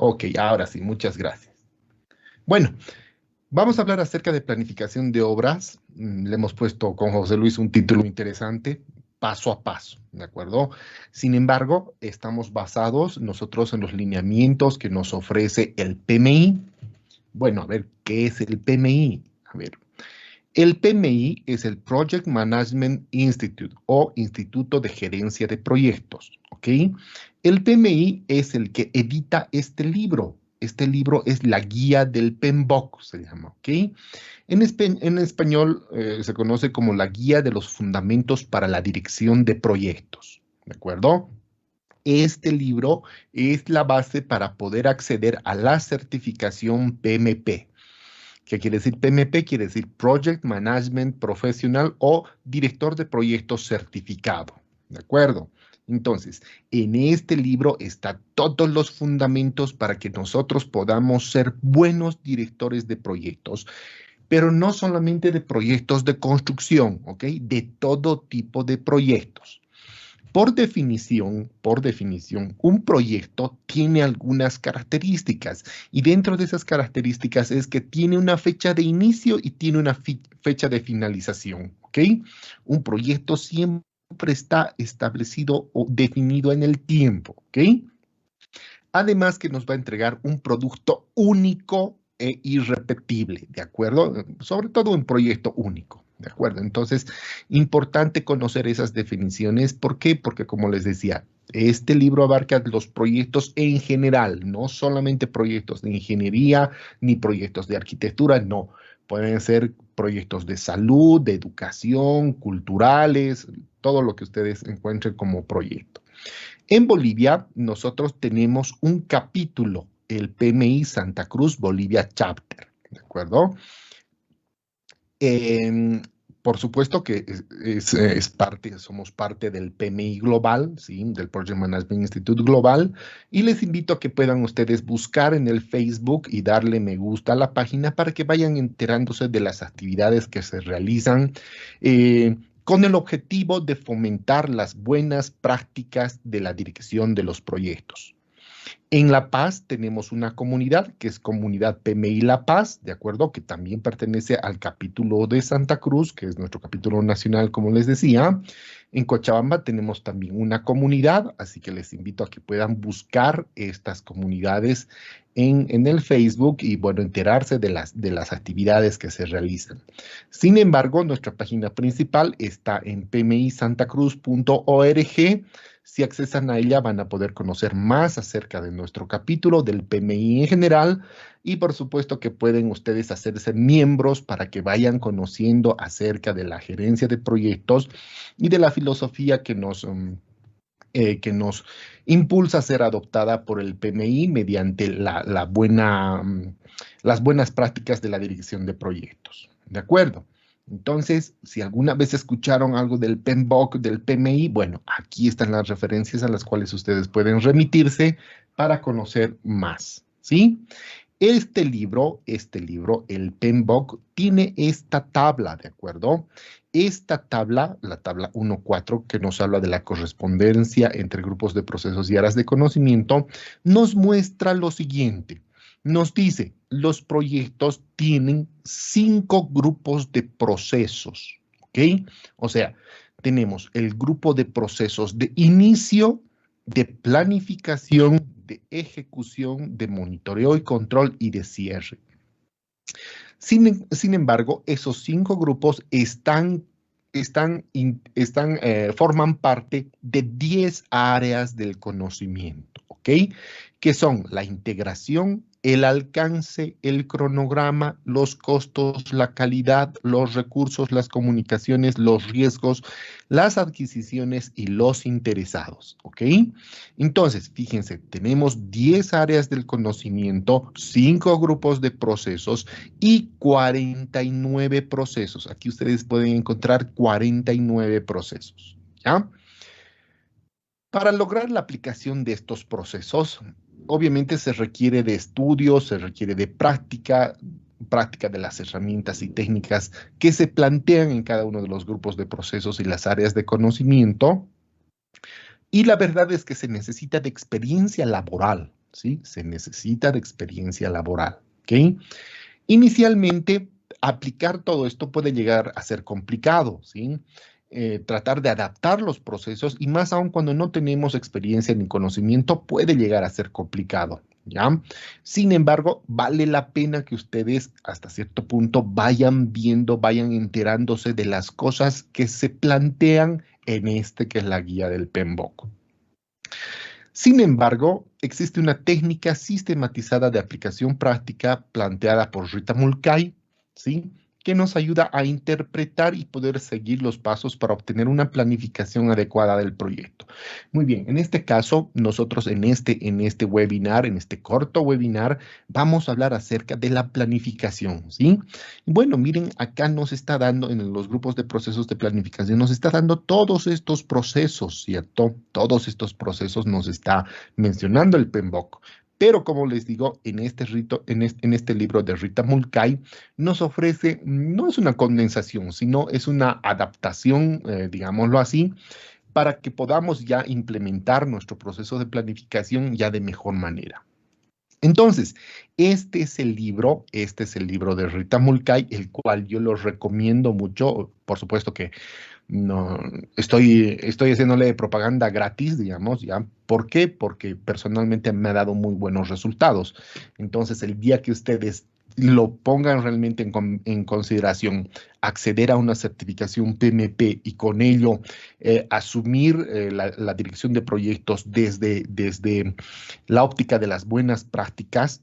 Ok, ahora sí, muchas gracias. Bueno, vamos a hablar acerca de planificación de obras. Le hemos puesto con José Luis un título interesante, paso a paso, ¿de acuerdo? Sin embargo, estamos basados nosotros en los lineamientos que nos ofrece el PMI. Bueno, a ver, ¿qué es el PMI? A ver, el PMI es el Project Management Institute o Instituto de Gerencia de Proyectos, ¿ok? El PMI es el que edita este libro. Este libro es la guía del PMBOK, se llama, ¿ok? En español se conoce como la guía de los fundamentos para la dirección de proyectos, ¿de acuerdo? Este libro es la base para poder acceder a la certificación PMP. ¿Qué quiere decir PMP? Quiere decir Project Management Professional o director de proyectos certificado. ¿De acuerdo? Entonces, en este libro están todos los fundamentos para que nosotros podamos ser buenos directores de proyectos, pero no solamente de proyectos de construcción, ¿ok? De todo tipo de proyectos. Por definición, un proyecto tiene algunas características y dentro de esas características es que tiene una fecha de inicio y tiene una fecha de finalización, ¿ok? Un proyecto siempre está establecido o definido en el tiempo, ¿ok? Además que nos va a entregar un producto único e irrepetible, ¿de acuerdo? Sobre todo un proyecto único, ¿de acuerdo? Entonces, importante conocer esas definiciones. ¿Por qué? Porque, como les decía, este libro abarca los proyectos en general, no solamente proyectos de ingeniería ni proyectos de arquitectura, no. Pueden ser proyectos de salud, de educación, culturales, todo lo que ustedes encuentren como proyecto. En Bolivia, nosotros tenemos un capítulo, el PMI Santa Cruz Bolivia Chapter, ¿de acuerdo? Em, por supuesto que somos parte del PMI Global, ¿sí? Del Project Management Institute Global, y les invito a que puedan ustedes buscar en el Facebook y darle me gusta a la página para que vayan enterándose de las actividades que se realizan con el objetivo de fomentar las buenas prácticas de la dirección de los proyectos. En La Paz tenemos una comunidad que es Comunidad PMI La Paz, ¿de acuerdo? Que también pertenece al capítulo de Santa Cruz, que es nuestro capítulo nacional, como les decía. En Cochabamba tenemos también una comunidad, así que les invito a que puedan buscar estas comunidades en el Facebook y, bueno, enterarse de las actividades que se realizan. Sin embargo, nuestra página principal está en pmisantacruz.org. Si accesan a ella van a poder conocer más acerca de nuestro capítulo, del PMI en general, y por supuesto que pueden ustedes hacerse miembros para que vayan conociendo acerca de la gerencia de proyectos y de la filosofía que nos impulsa a ser adoptada por el PMI mediante las buenas prácticas de la dirección de proyectos. ¿De acuerdo? Entonces, si alguna vez escucharon algo del PMBOK, del PMI, bueno, aquí están las referencias a las cuales ustedes pueden remitirse para conocer más, ¿sí? Este libro, el PMBOK, tiene esta tabla, ¿de acuerdo? Esta tabla, la tabla 1.4, que nos habla de la correspondencia entre grupos de procesos y áreas de conocimiento, nos muestra lo siguiente. Nos dice, los proyectos tienen 5 grupos de procesos, ¿ok? O sea, tenemos el grupo de procesos de inicio, de planificación, de ejecución, de monitoreo y control y de cierre. Sin embargo, esos 5 grupos forman parte de 10 áreas del conocimiento, ¿ok? Que son la integración, el alcance, el cronograma, los costos, la calidad, los recursos, las comunicaciones, los riesgos, las adquisiciones y los interesados, ¿ok? Entonces, fíjense, tenemos 10 áreas del conocimiento, 5 grupos de procesos y 49 procesos. Aquí ustedes pueden encontrar 49 procesos, ¿ya? Para lograr la aplicación de estos procesos, obviamente se requiere de estudio, se requiere de práctica de las herramientas y técnicas que se plantean en cada uno de los grupos de procesos y las áreas de conocimiento. Y la verdad es que se necesita de experiencia laboral, ¿sí? Se necesita de experiencia laboral, ¿ok? Inicialmente, aplicar todo esto puede llegar a ser complicado, ¿sí? Tratar de adaptar los procesos y más aún cuando no tenemos experiencia ni conocimiento puede llegar a ser complicado, ¿ya? Sin embargo, vale la pena que ustedes hasta cierto punto vayan viendo, vayan enterándose de las cosas que se plantean en este que es la guía del PMBOK. Sin embargo, existe una técnica sistematizada de aplicación práctica planteada por Rita Mulcahy, ¿sí? Que nos ayuda a interpretar y poder seguir los pasos para obtener una planificación adecuada del proyecto. Muy bien, en este caso, nosotros en este webinar, en este corto webinar, vamos a hablar acerca de la planificación, ¿sí? Bueno, miren, acá nos está dando, en los grupos de procesos de planificación, nos está dando todos estos procesos, ¿cierto? Todos estos procesos nos está mencionando el PMBOK. Pero como les digo, en este libro de Rita Mulcahy nos ofrece, no es una condensación, sino es una adaptación, digámoslo así, para que podamos ya implementar nuestro proceso de planificación ya de mejor manera. Entonces, este es el libro de Rita Mulcahy, el cual yo lo recomiendo mucho. Por supuesto que no estoy haciéndole propaganda gratis, digamos, ¿ya? ¿Por qué? Porque personalmente me ha dado muy buenos resultados. Entonces, el día que ustedes lo pongan realmente en consideración, acceder a una certificación PMP y con ello asumir la dirección de proyectos desde la óptica de las buenas prácticas,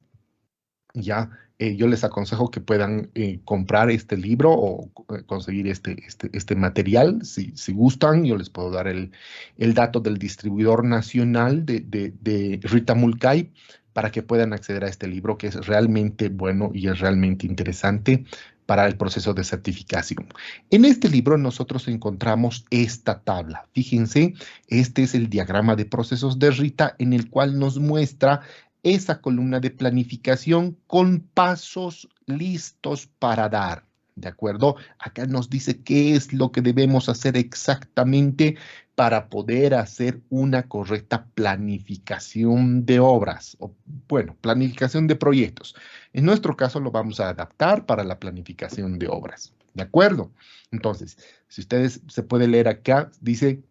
ya yo les aconsejo que puedan comprar este libro o conseguir este material. Si gustan, yo les puedo dar el dato del distribuidor nacional de Rita Mulcahy para que puedan acceder a este libro que es realmente bueno y es realmente interesante para el proceso de certificación. En este libro nosotros encontramos esta tabla. Fíjense, este es el diagrama de procesos de Rita en el cual nos muestra esa columna de planificación con pasos listos para dar. ¿De acuerdo? Acá nos dice qué es lo que debemos hacer exactamente para poder hacer una correcta planificación de obras, o bueno, planificación de proyectos. En nuestro caso lo vamos a adaptar para la planificación de obras. ¿De acuerdo? Entonces, si ustedes se puede leer acá, dice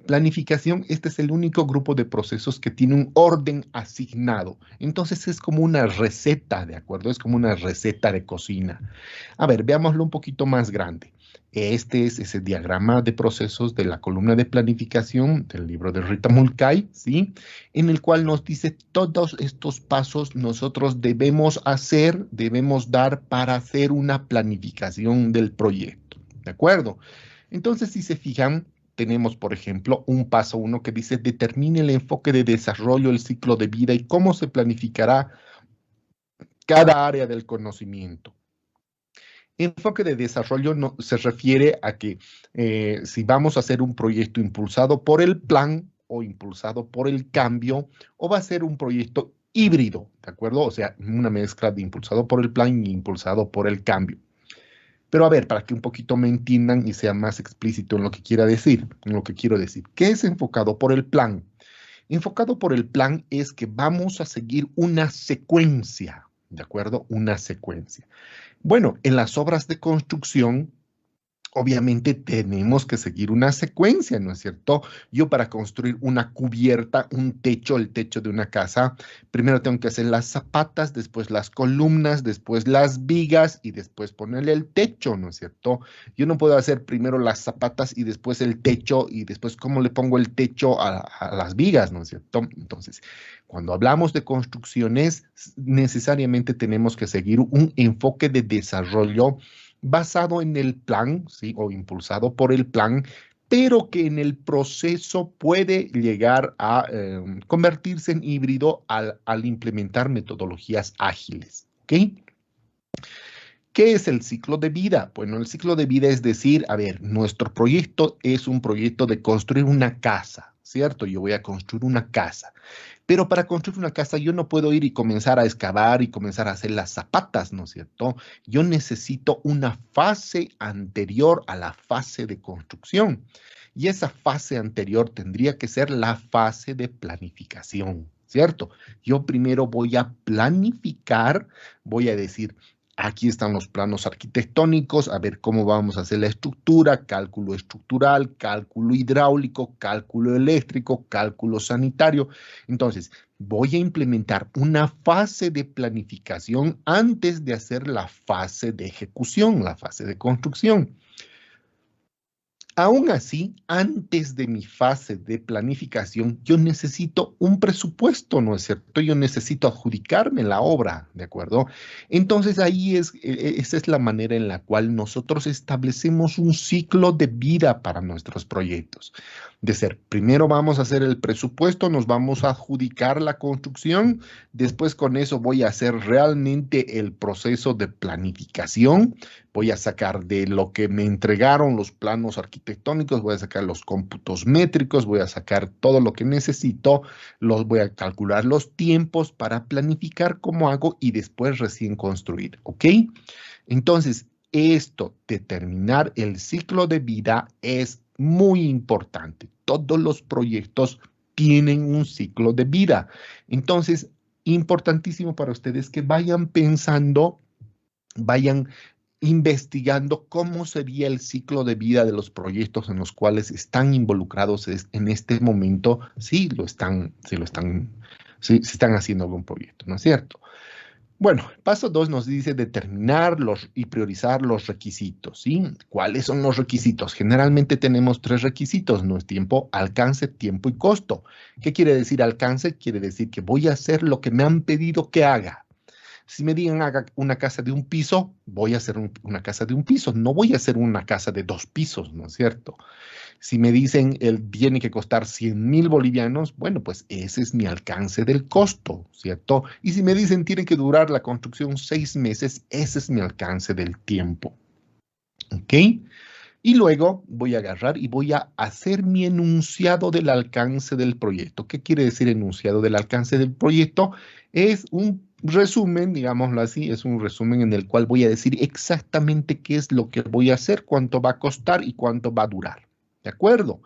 planificación, este es el único grupo de procesos que tiene un orden asignado. Entonces es como una receta, ¿de acuerdo? Es como una receta de cocina. A ver, veámoslo un poquito más grande. Este es ese diagrama de procesos de la columna de planificación del libro de Rita Mulcahy, ¿sí? En el cual nos dice todos estos pasos nosotros debemos hacer, debemos dar para hacer una planificación del proyecto, ¿de acuerdo? Entonces, si se fijan, tenemos, por ejemplo, un paso 1 que dice determine el enfoque de desarrollo, el ciclo de vida y cómo se planificará cada área del conocimiento. Enfoque de desarrollo se refiere a que si vamos a hacer un proyecto impulsado por el plan o impulsado por el cambio, o va a ser un proyecto híbrido, ¿de acuerdo? O sea, una mezcla de impulsado por el plan y impulsado por el cambio. Pero a ver, para que un poquito me entiendan y sea más explícito en lo que quiera decir, en lo que quiero decir. ¿Qué es enfocado por el plan? Enfocado por el plan es que vamos a seguir una secuencia, ¿de acuerdo? Una secuencia. Bueno, en las obras de construcción, obviamente tenemos que seguir una secuencia, ¿no es cierto? Yo para construir una cubierta, un techo, el techo de una casa, primero tengo que hacer las zapatas, después las columnas, después las vigas y después ponerle el techo, ¿no es cierto? Yo no puedo hacer primero las zapatas y después el techo y después cómo le pongo el techo a las vigas, ¿no es cierto? Entonces, cuando hablamos de construcciones, necesariamente tenemos que seguir un enfoque de desarrollo basado en el plan, ¿sí? O impulsado por el plan, pero que en el proceso puede llegar a convertirse en híbrido al implementar metodologías ágiles, ¿ok? ¿Qué es el ciclo de vida? Bueno, el ciclo de vida es decir, a ver, nuestro proyecto es un proyecto de construir una casa, ¿cierto? Yo voy a construir una casa. Pero para construir una casa yo no puedo ir y comenzar a excavar y comenzar a hacer las zapatas, ¿no es cierto? Yo necesito una fase anterior a la fase de construcción. Y esa fase anterior tendría que ser la fase de planificación. ¿cierto? Yo primero voy a planificar, voy a decir, aquí están los planos arquitectónicos, a ver cómo vamos a hacer la estructura, cálculo estructural, cálculo hidráulico, cálculo eléctrico, cálculo sanitario. Entonces, voy a implementar una fase de planificación antes de hacer la fase de ejecución, la fase de construcción. Aún así, antes de mi fase de planificación, yo necesito un presupuesto, ¿no es cierto? Yo necesito adjudicarme la obra, ¿de acuerdo? Entonces ahí esa es la manera en la cual nosotros establecemos un ciclo de vida para nuestros proyectos. De ser, primero vamos a hacer el presupuesto, nos vamos a adjudicar la construcción, después con eso voy a hacer realmente el proceso de planificación. Voy a sacar de lo que me entregaron los planos arquitectónicos, voy a sacar los cómputos métricos, voy a sacar todo lo que necesito, voy a calcular los tiempos para planificar cómo hago y después recién construir, ¿ok? Entonces, esto, determinar el ciclo de vida es muy importante. Todos los proyectos tienen un ciclo de vida. Entonces, importantísimo para ustedes que vayan pensando, vayan investigando cómo sería el ciclo de vida de los proyectos en los cuales están involucrados en este momento, si están haciendo algún proyecto, ¿no es cierto? Bueno, paso 2 nos dice determinar y priorizar los requisitos, ¿sí? ¿Cuáles son los requisitos? Generalmente tenemos 3 requisitos, no es tiempo, alcance, tiempo y costo. ¿Qué quiere decir alcance? Quiere decir que voy a hacer lo que me han pedido que haga. Si me digan haga una casa de un piso, voy a hacer una casa de un piso. No voy a hacer una casa de 2 pisos, ¿no es cierto? Si me dicen tiene que costar 100.000 bolivianos, bueno, pues ese es mi alcance del costo, ¿cierto? Y si me dicen tiene que durar la construcción 6 meses, ese es mi alcance del tiempo, ¿ok? Y luego voy a agarrar y voy a hacer mi enunciado del alcance del proyecto. ¿Qué quiere decir enunciado del alcance del proyecto? Es un resumen, digámoslo así, es un resumen en el cual voy a decir exactamente qué es lo que voy a hacer, cuánto va a costar y cuánto va a durar. ¿De acuerdo?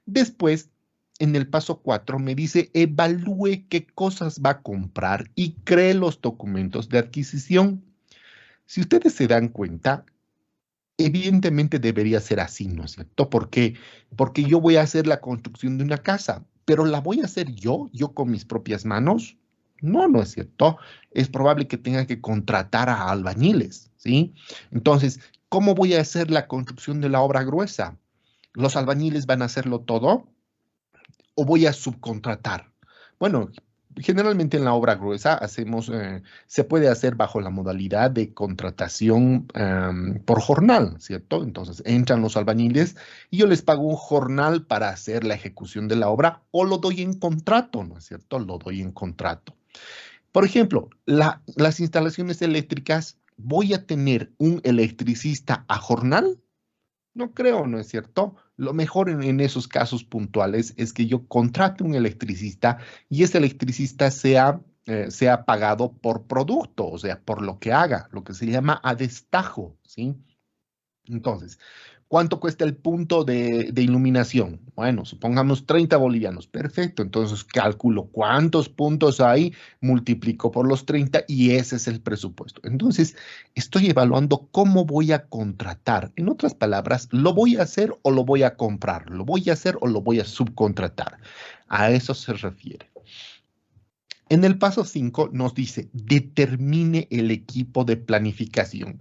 Después, en el paso 4, me dice evalúe qué cosas va a comprar y cree los documentos de adquisición. Si ustedes se dan cuenta, evidentemente debería ser así, ¿no es cierto? ¿Por qué? Porque yo voy a hacer la construcción de una casa, pero ¿la voy a hacer yo con mis propias manos? No, no es cierto. Es probable que tenga que contratar a albañiles, ¿sí? Entonces, ¿cómo voy a hacer la construcción de la obra gruesa? ¿Los albañiles van a hacerlo todo o voy a subcontratar? Bueno, generalmente en la obra gruesa se puede hacer bajo la modalidad de contratación por jornal, ¿cierto? Entonces entran los albañiles y yo les pago un jornal para hacer la ejecución de la obra o lo doy en contrato, ¿no es cierto? Lo doy en contrato. Por ejemplo, las instalaciones eléctricas, ¿voy a tener un electricista a jornal? No creo, ¿no es cierto? Lo mejor en esos casos puntuales es que yo contrate un electricista y ese electricista sea pagado por producto, o sea, por lo que haga, lo que se llama a destajo, ¿sí? Entonces, ¿cuánto cuesta el punto de iluminación? Bueno, supongamos 30 bolivianos. Perfecto, entonces calculo cuántos puntos hay, multiplico por los 30 y ese es el presupuesto. Entonces, estoy evaluando cómo voy a contratar. En otras palabras, ¿lo voy a hacer o lo voy a comprar? ¿Lo voy a hacer o lo voy a subcontratar? A eso se refiere. En el paso 5 nos dice, determine el equipo de planificación.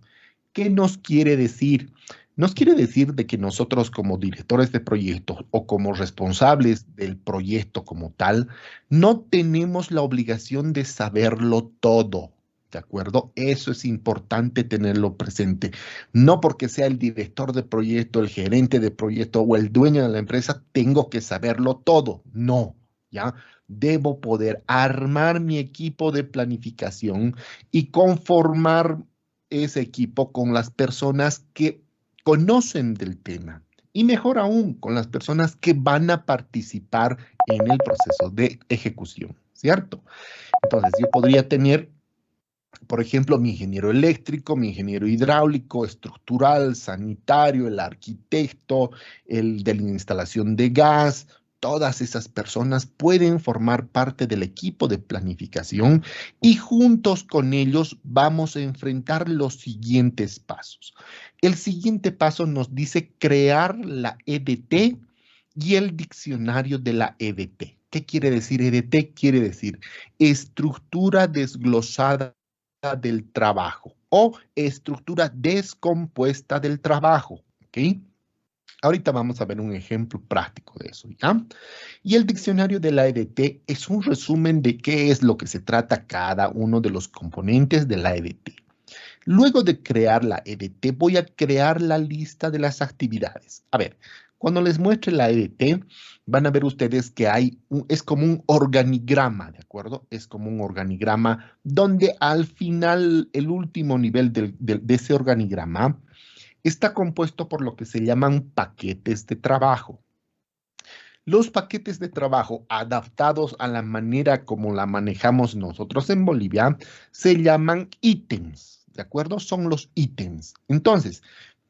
¿Qué nos quiere decir? Nos quiere decir de que nosotros como directores de proyectos o como responsables del proyecto como tal, no tenemos la obligación de saberlo todo. ¿De acuerdo? Eso es importante tenerlo presente. No porque sea el director de proyecto, el gerente de proyecto o el dueño de la empresa, tengo que saberlo todo. No, ¿ya? Debo poder armar mi equipo de planificación y conformar ese equipo con las personas que conocen del tema y mejor aún con las personas que van a participar en el proceso de ejecución, ¿cierto? Entonces yo podría tener, por ejemplo, mi ingeniero eléctrico, mi ingeniero hidráulico, estructural, sanitario, el arquitecto, el de la instalación de gas, todas esas personas pueden formar parte del equipo de planificación y juntos con ellos vamos a enfrentar los siguientes pasos. El siguiente paso nos dice crear la EDT y el diccionario de la EDT. ¿Qué quiere decir EDT? Quiere decir estructura desglosada del trabajo o estructura descompuesta del trabajo. ¿Ok? Ahorita vamos a ver un ejemplo práctico de eso, ¿ya? Y el diccionario de la EDT es un resumen de qué es lo que se trata cada uno de los componentes de la EDT. Luego de crear la EDT, voy a crear la lista de las actividades. A ver, cuando les muestre la EDT, van a ver ustedes que es como un organigrama, ¿de acuerdo? Es como un organigrama donde al final, el último nivel de ese organigrama está compuesto por lo que se llaman paquetes de trabajo. Los paquetes de trabajo adaptados a la manera como la manejamos nosotros en Bolivia se llaman ítems, ¿de acuerdo? Son los ítems. Entonces,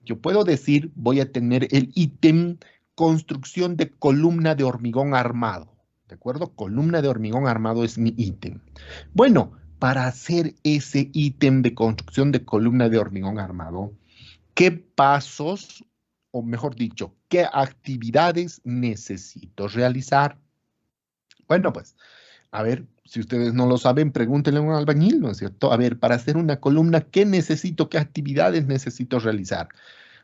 yo puedo decir, voy a tener el ítem construcción de columna de hormigón armado, ¿de acuerdo? Columna de hormigón armado es mi ítem. Bueno, para hacer ese ítem de construcción de columna de hormigón armado, ¿qué pasos, o mejor dicho, qué actividades necesito realizar? Bueno, pues, a ver, si ustedes no lo saben, pregúntenle a un albañil, ¿no es cierto? A ver, para hacer una columna, ¿qué necesito, qué actividades necesito realizar?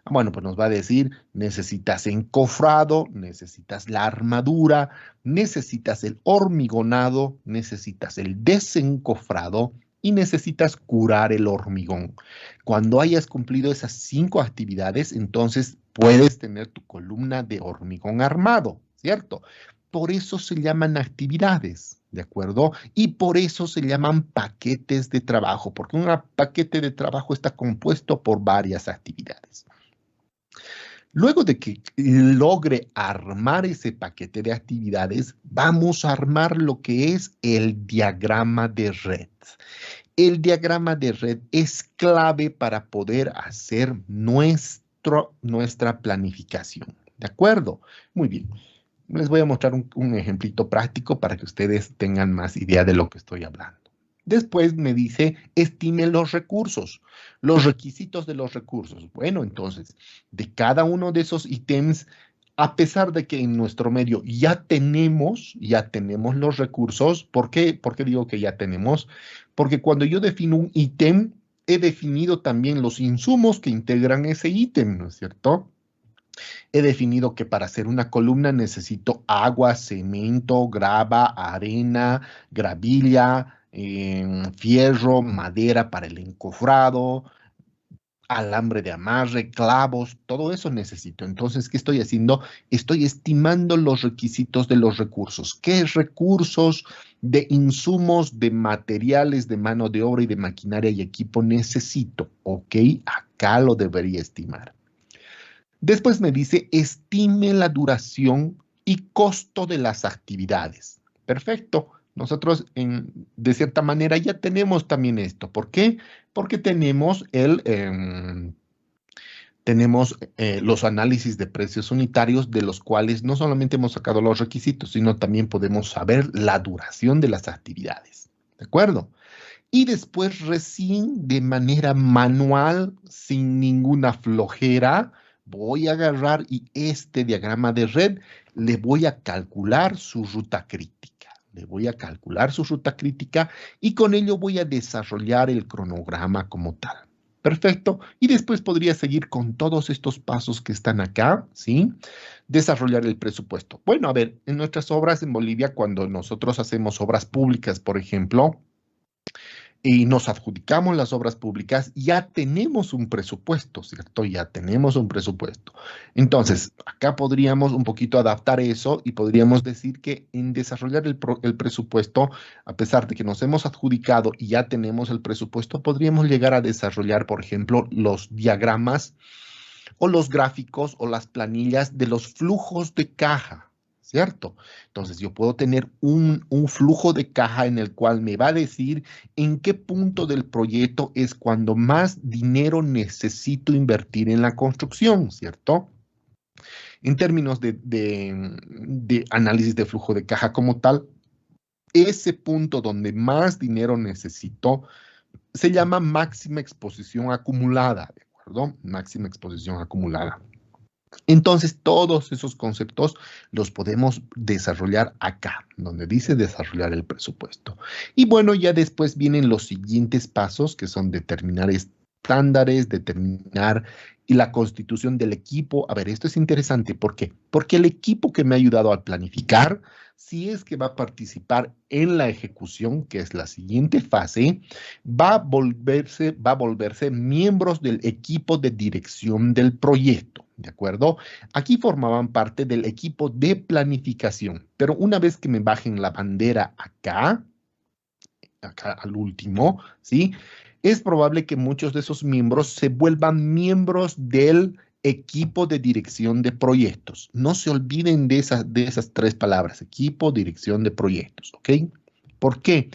Bueno, pues nos va a decir, necesitas encofrado, necesitas la armadura, necesitas el hormigonado, necesitas el desencofrado y necesitas curar el hormigón. Cuando hayas cumplido esas 5 actividades, entonces puedes tener tu columna de hormigón armado, ¿cierto? Por eso se llaman actividades, ¿de acuerdo? Y por eso se llaman paquetes de trabajo, porque un paquete de trabajo está compuesto por varias actividades. Luego de que logre armar ese paquete de actividades, vamos a armar lo que es el diagrama de red. El diagrama de red es clave para poder hacer nuestra planificación. ¿De acuerdo? Muy bien. Les voy a mostrar un ejemplito práctico para que ustedes tengan más idea de lo que estoy hablando. Después me dice, estime los recursos, los requisitos de los recursos. Bueno, entonces, de cada uno de esos ítems, a pesar de que en nuestro medio ya tenemos los recursos, ¿por qué? ¿Por qué digo que ya tenemos? Porque cuando yo defino un ítem, he definido también los insumos que integran ese ítem, ¿no es cierto? He definido que para hacer una columna necesito agua, cemento, grava, arena, gravilla, fierro, madera para el encofrado, alambre de amarre, clavos, todo eso necesito. Entonces, ¿qué estoy haciendo? Estoy estimando los requisitos de los recursos. ¿Qué recursos de insumos, de materiales, de mano de obra y de maquinaria y equipo necesito? Ok, acá lo debería estimar. Después me dice, estime la duración y costo de las actividades. Perfecto. Nosotros, de cierta manera, ya tenemos también esto. ¿Por qué? Porque tenemos los análisis de precios unitarios de los cuales no solamente hemos sacado los requisitos, sino también podemos saber la duración de las actividades. ¿De acuerdo? Y después recién de manera manual, sin ninguna flojera, voy a agarrar y este diagrama de red le voy a calcular su ruta crítica. Le voy a calcular su ruta crítica y con ello voy a desarrollar el cronograma como tal. Perfecto. Y después podría seguir con todos estos pasos que están acá, ¿sí? Desarrollar el presupuesto. Bueno, a ver, en nuestras obras en Bolivia, cuando nosotros hacemos obras públicas, por ejemplo, y nos adjudicamos las obras públicas, ya tenemos un presupuesto, ¿cierto? Ya tenemos un presupuesto. Entonces, acá podríamos un poquito adaptar eso y podríamos decir que en desarrollar el presupuesto, a pesar de que nos hemos adjudicado y ya tenemos el presupuesto, podríamos llegar a desarrollar, por ejemplo, los diagramas o los gráficos o las planillas de los flujos de caja. ¿Cierto? Entonces yo puedo tener un flujo de caja en el cual me va a decir en qué punto del proyecto es cuando más dinero necesito invertir en la construcción, ¿cierto? En términos de análisis de flujo de caja como tal, ese punto donde más dinero necesito se llama máxima exposición acumulada, ¿de acuerdo? Máxima exposición acumulada. Entonces, todos esos conceptos los podemos desarrollar acá, donde dice desarrollar el presupuesto. Y bueno, ya después vienen los siguientes pasos, que son determinar estándares, determinar y la constitución del equipo. A ver, esto es interesante. ¿Por qué? Porque el equipo que me ha ayudado a planificar, si es que va a participar en la ejecución, que es la siguiente fase, va a volverse miembros del equipo de dirección del proyecto, ¿de acuerdo? Aquí formaban parte del equipo de planificación, pero una vez que me bajen la bandera acá al último, ¿sí? Es probable que muchos de esos miembros se vuelvan miembros del equipo de dirección de proyectos. No se olviden de esas tres palabras, equipo, dirección de proyectos, ¿ok? ¿Por qué?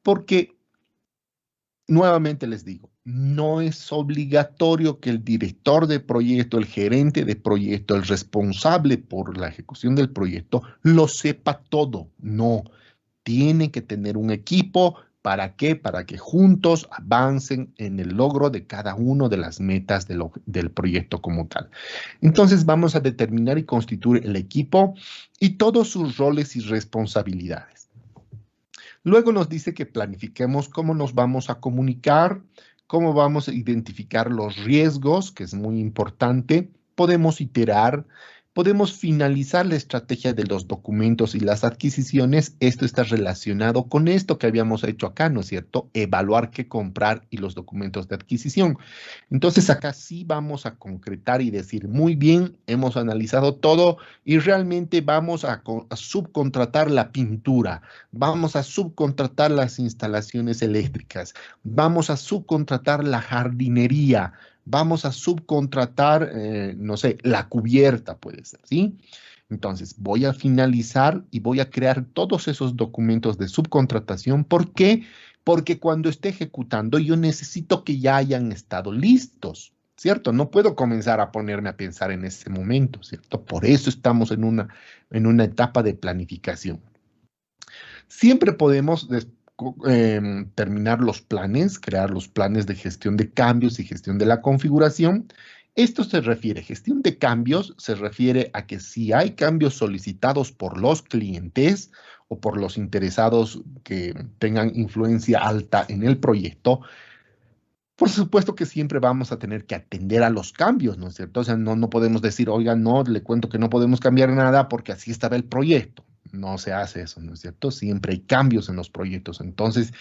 Porque, nuevamente les digo, no es obligatorio que el director de proyecto, el gerente de proyecto, el responsable por la ejecución del proyecto, lo sepa todo. No, tiene que tener un equipo. ¿Para qué? Para que juntos avancen en el logro de cada una de las metas del proyecto como tal. Entonces vamos a determinar y constituir el equipo y todos sus roles y responsabilidades. Luego nos dice que planifiquemos cómo nos vamos a comunicar, cómo vamos a identificar los riesgos, que es muy importante. Podemos iterar, podemos finalizar la estrategia de los documentos y las adquisiciones. Esto está relacionado con esto que habíamos hecho acá, ¿no es cierto? Evaluar qué comprar y los documentos de adquisición. Entonces acá sí vamos a concretar y decir, muy bien, hemos analizado todo y realmente vamos a subcontratar la pintura, vamos a subcontratar las instalaciones eléctricas, vamos a subcontratar la jardinería, vamos a subcontratar, no sé, la cubierta puede ser, ¿sí? Entonces, voy a finalizar y voy a crear todos esos documentos de subcontratación. ¿Por qué? Porque cuando esté ejecutando, yo necesito que ya hayan estado listos, ¿cierto? No puedo comenzar a ponerme a pensar en ese momento, ¿cierto? Por eso estamos en una etapa de planificación. Siempre podemos terminar los planes, crear los planes de gestión de cambios y gestión de la configuración. Esto se refiere, gestión de cambios, se refiere a que si hay cambios solicitados por los clientes o por los interesados que tengan influencia alta en el proyecto, por supuesto que siempre vamos a tener que atender a los cambios, ¿no es cierto? O sea, no podemos decir, oiga, no, le cuento que no podemos cambiar nada porque así estaba el proyecto. No se hace eso, ¿no es cierto? Siempre hay cambios en los proyectos. Entonces,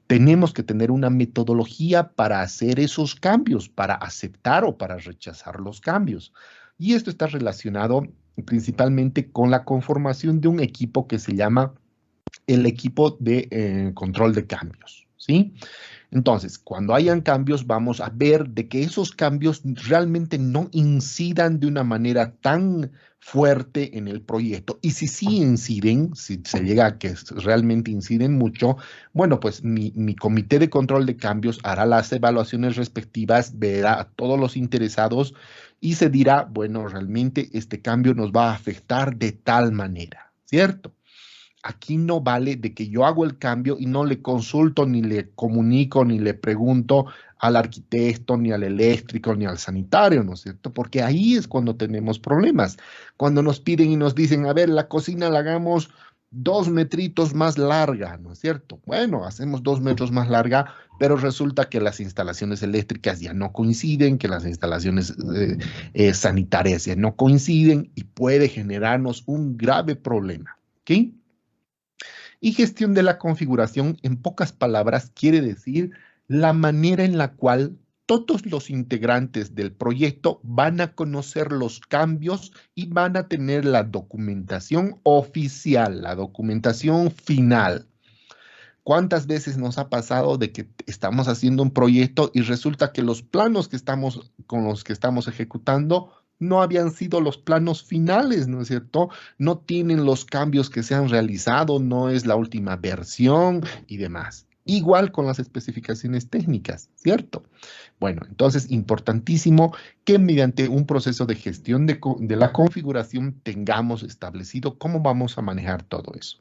tenemos que tener una metodología para hacer esos cambios, para aceptar o para rechazar los cambios. Y esto está relacionado principalmente con la conformación de un equipo que se llama el equipo de control de cambios, ¿sí? Entonces, cuando hayan cambios, vamos a ver de que esos cambios realmente no incidan de una manera tan fuerte en el proyecto. Y si sí inciden, si se llega a que realmente inciden mucho, bueno, pues mi comité de control de cambios hará las evaluaciones respectivas, verá a todos los interesados y se dirá, bueno, realmente este cambio nos va a afectar de tal manera, ¿cierto? Aquí no vale de que yo hago el cambio y no le consulto, ni le comunico, ni le pregunto al arquitecto, ni al eléctrico, ni al sanitario, ¿no es cierto? Porque ahí es cuando tenemos problemas. Cuando nos piden y nos dicen, a ver, la cocina la hagamos 2 metritos más larga, ¿no es cierto? Bueno, hacemos 2 metros más larga, pero resulta que las instalaciones eléctricas ya no coinciden, que las instalaciones sanitarias ya no coinciden y puede generarnos un grave problema, ¿ok? Y gestión de la configuración, en pocas palabras, quiere decir la manera en la cual todos los integrantes del proyecto van a conocer los cambios y van a tener la documentación oficial, la documentación final. ¿Cuántas veces nos ha pasado de que estamos haciendo un proyecto y resulta que los planos con los que estamos ejecutando no habían sido los planos finales, ¿no es cierto? No tienen los cambios que se han realizado, no es la última versión y demás. Igual con las especificaciones técnicas, ¿cierto? Bueno, entonces, importantísimo que mediante un proceso de gestión de la configuración tengamos establecido cómo vamos a manejar todo eso.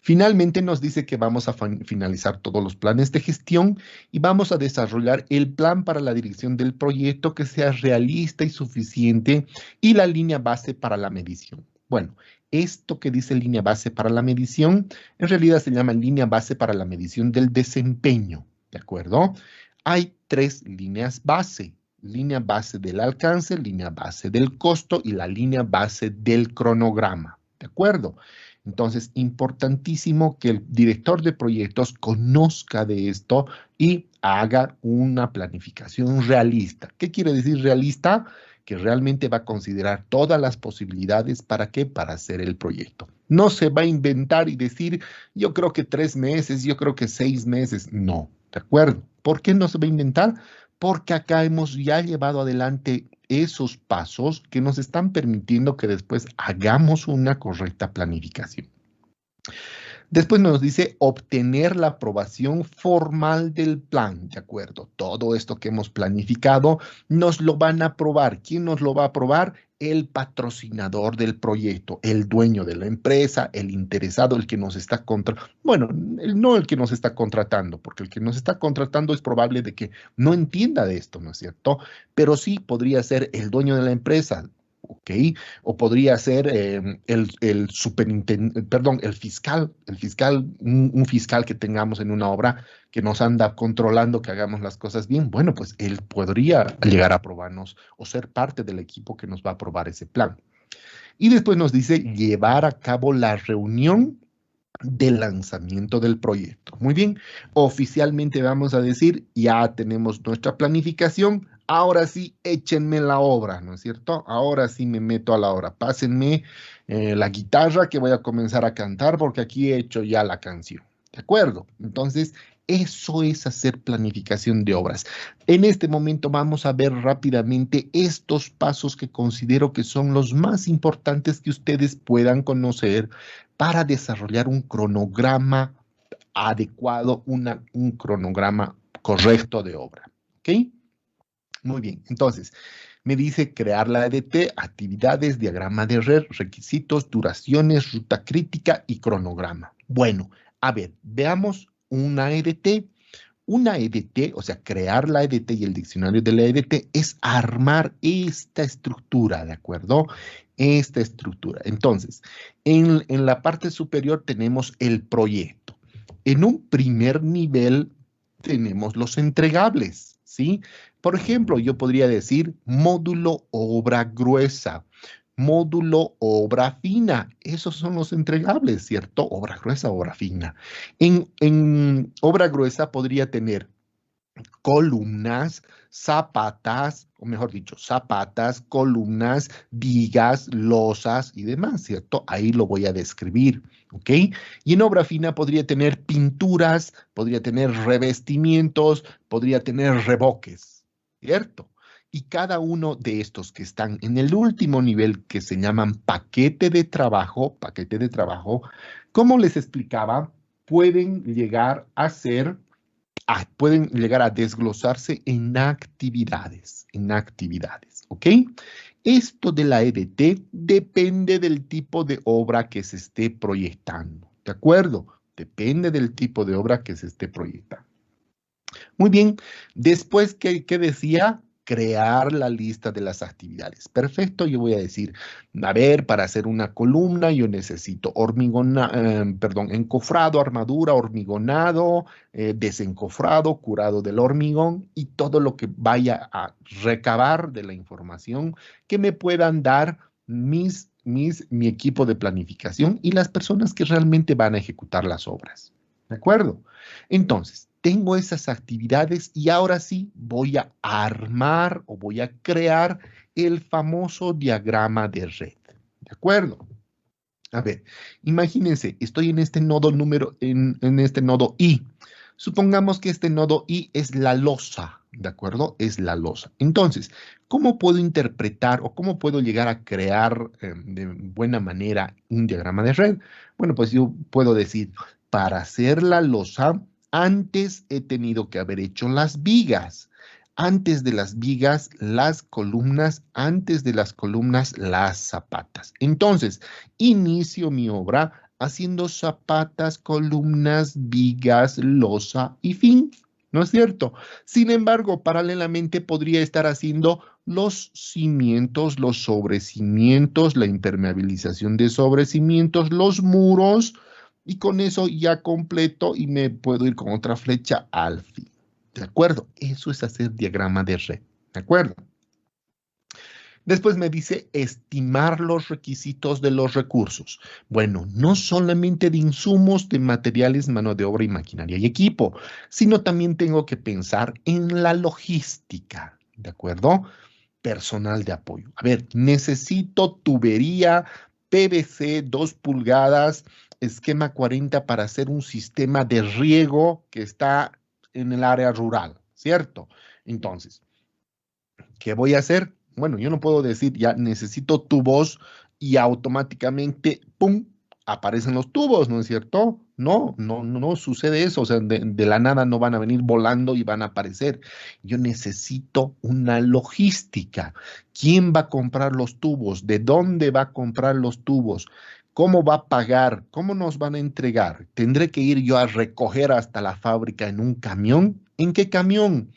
Finalmente nos dice que vamos a finalizar todos los planes de gestión y vamos a desarrollar el plan para la dirección del proyecto que sea realista y suficiente y la línea base para la medición. Bueno, esto que dice línea base para la medición, en realidad se llama línea base para la medición del desempeño, ¿de acuerdo? Hay tres líneas base. Línea base del alcance, línea base del costo y la línea base del cronograma, ¿de acuerdo? Entonces, importantísimo que el director de proyectos conozca de esto y haga una planificación realista. ¿Qué quiere decir realista? Que realmente va a considerar todas las posibilidades para qué, para hacer el proyecto. No se va a inventar y decir, yo creo que 3 meses, yo creo que 6 meses. No, ¿de acuerdo? ¿Por qué no se va a inventar? Porque acá hemos ya llevado adelante esos pasos que nos están permitiendo que después hagamos una correcta planificación. Después nos dice obtener la aprobación formal del plan, ¿de acuerdo? Todo esto que hemos planificado nos lo van a aprobar. ¿Quién nos lo va a aprobar? El patrocinador del proyecto, el dueño de la empresa, el interesado, el que nos está bueno, no el que nos está contratando, porque el que nos está contratando es probable de que no entienda de esto, ¿no es cierto? Pero sí podría ser el dueño de la empresa, ¿ok? O podría ser el superintendente, perdón, el fiscal, un fiscal que tengamos en una obra que nos anda controlando que hagamos las cosas bien. Bueno, pues él podría llegar a aprobarnos o ser parte del equipo que nos va a aprobar ese plan. Y después nos dice llevar a cabo la reunión del lanzamiento del proyecto. Muy bien, oficialmente vamos a decir, ya tenemos nuestra planificación, ahora sí, échenme la obra, ¿no es cierto? Ahora sí me meto a la obra, pásenme la guitarra que voy a comenzar a cantar porque aquí he hecho ya la canción, ¿de acuerdo? Entonces, eso es hacer planificación de obras. En este momento vamos a ver rápidamente estos pasos que considero que son los más importantes que ustedes puedan conocer para desarrollar un cronograma adecuado, un cronograma correcto de obra. ¿Ok? Muy bien. Entonces, me dice crear la EDT, actividades, diagrama de red, requisitos, duraciones, ruta crítica y cronograma. Bueno, a ver, veamos una EDT. Una EDT, o sea, crear la EDT y el diccionario de la EDT es armar esta estructura, ¿de acuerdo? Esta estructura. Entonces, en la parte superior tenemos el proyecto. En un primer nivel tenemos los entregables, ¿sí? Por ejemplo, yo podría decir módulo obra gruesa, módulo obra fina. Esos son los entregables, ¿cierto? Obra gruesa, obra fina. En obra gruesa podría tener columnas, zapatas, o mejor dicho, zapatas, columnas, vigas, losas y demás, ¿cierto? Ahí lo voy a describir, ¿ok? Y en obra fina podría tener pinturas, podría tener revestimientos, podría tener revoques, ¿cierto? Y cada uno de estos que están en el último nivel que se llaman paquete de trabajo, como les explicaba, pueden llegar a desglosarse en actividades, ¿ok? Esto de la EDT depende del tipo de obra que se esté proyectando, ¿de acuerdo? Depende del tipo de obra que se esté proyectando. Muy bien, después, ¿qué decía? Crear la lista de las actividades. Perfecto, yo voy a decir, a ver, para hacer una columna yo necesito encofrado, armadura, hormigonado, desencofrado, curado del hormigón y todo lo que vaya a recabar de la información que me puedan dar mi equipo de planificación y las personas que realmente van a ejecutar las obras. ¿De acuerdo? Entonces, tengo esas actividades y ahora sí voy a armar o voy a crear el famoso diagrama de red. ¿De acuerdo? A ver, imagínense, estoy en este nodo en este nodo I. Supongamos que este nodo I es la losa, ¿de acuerdo? Es la losa. Entonces, ¿cómo puedo interpretar o cómo puedo llegar a crear de buena manera un diagrama de red? Bueno, pues yo puedo decir, para hacer la losa, antes he tenido que haber hecho las vigas. Antes de las vigas, las columnas. Antes de las columnas, las zapatas. Entonces, inicio mi obra haciendo zapatas, columnas, vigas, losa y fin. ¿No es cierto? Sin embargo, paralelamente podría estar haciendo los cimientos, los sobrecimientos, la impermeabilización de sobrecimientos, los muros, y con eso ya completo y me puedo ir con otra flecha al fin. ¿De acuerdo? Eso es hacer diagrama de red. ¿De acuerdo? Después me dice estimar los requisitos de los recursos. Bueno, no solamente de insumos, de materiales, mano de obra y maquinaria y equipo, sino también tengo que pensar en la logística. ¿De acuerdo? Personal de apoyo. A ver, necesito tubería PVC 2 pulgadas, esquema 40 para hacer un sistema de riego que está en el área rural, ¿cierto? Entonces, ¿qué voy a hacer? Bueno, yo no puedo decir ya necesito tubos y automáticamente, ¡pum!, aparecen los tubos, ¿no es cierto? No, no, no sucede eso. O sea, de la nada no van a venir volando y van a aparecer. Yo necesito una logística. ¿Quién va a comprar los tubos? ¿De dónde va a comprar los tubos? ¿Cómo va a pagar? ¿Cómo nos van a entregar? ¿Tendré que ir yo a recoger hasta la fábrica en un camión? ¿En qué camión?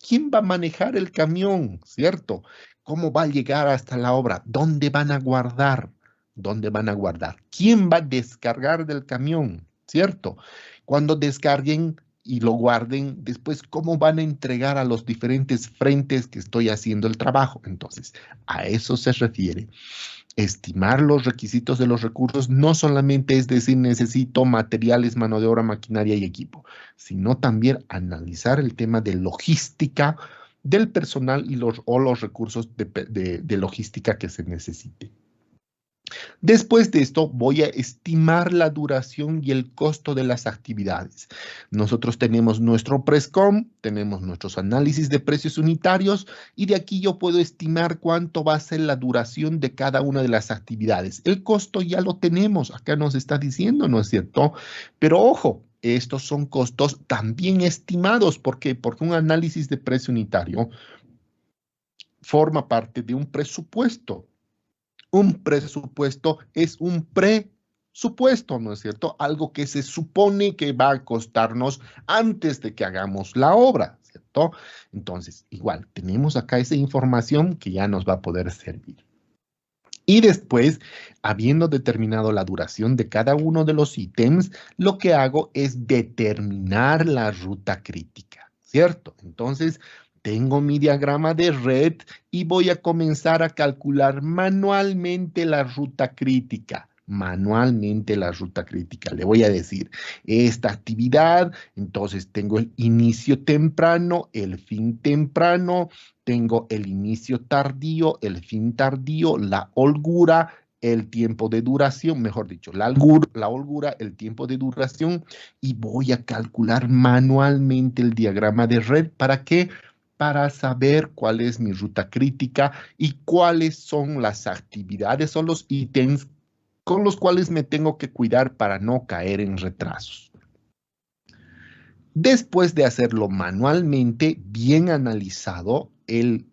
¿Quién va a manejar el camión? ¿Cierto? ¿Cómo va a llegar hasta la obra? ¿Dónde van a guardar? ¿Dónde van a guardar? ¿Quién va a descargar del camión? ¿Cierto? Cuando descarguen y lo guarden, después, ¿cómo van a entregar a los diferentes frentes que estoy haciendo el trabajo? Entonces, a eso se refiere. Estimar los requisitos de los recursos no solamente es decir necesito materiales, mano de obra, maquinaria y equipo, sino también analizar el tema de logística del personal y los recursos de logística que se necesite. Después de esto, voy a estimar la duración y el costo de las actividades. Nosotros tenemos nuestro Prescom, tenemos nuestros análisis de precios unitarios y de aquí yo puedo estimar cuánto va a ser la duración de cada una de las actividades. El costo ya lo tenemos, acá nos está diciendo, ¿no es cierto? Pero ojo, estos son costos también estimados. ¿Por qué? Porque un análisis de precio unitario forma parte de un presupuesto. Un presupuesto es un presupuesto, ¿no es cierto? Algo que se supone que va a costarnos antes de que hagamos la obra, ¿cierto? Entonces, igual, tenemos acá esa información que ya nos va a poder servir. Y después, habiendo determinado la duración de cada uno de los ítems, lo que hago es determinar la ruta crítica, ¿cierto? Entonces, tengo mi diagrama de red y voy a comenzar a calcular manualmente la ruta crítica. Manualmente la ruta crítica. Le voy a decir, esta actividad, entonces tengo el inicio temprano, el fin temprano, tengo el inicio tardío, el fin tardío, la holgura, el tiempo de duración, mejor dicho, la holgura, el tiempo de duración, y voy a calcular manualmente el diagrama de red. ¿Para qué? Para saber cuál es mi ruta crítica y cuáles son las actividades o los ítems con los cuales me tengo que cuidar para no caer en retrasos. Después de hacerlo manualmente, bien analizado el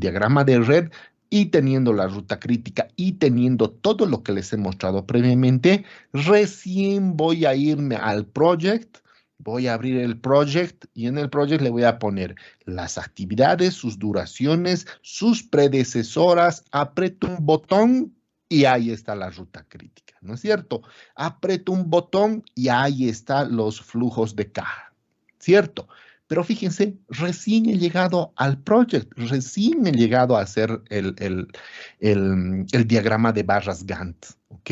diagrama de red y teniendo la ruta crítica y teniendo todo lo que les he mostrado previamente, recién voy a irme al project, voy a abrir el project y en el project le voy a poner las actividades, sus duraciones, sus predecesoras, aprieto un botón y ahí está la ruta crítica, ¿no es cierto? Aprieto un botón y ahí están los flujos de caja. ¿Cierto? Pero fíjense, recién he llegado al project, recién he llegado a hacer el diagrama de barras Gantt, ¿ok?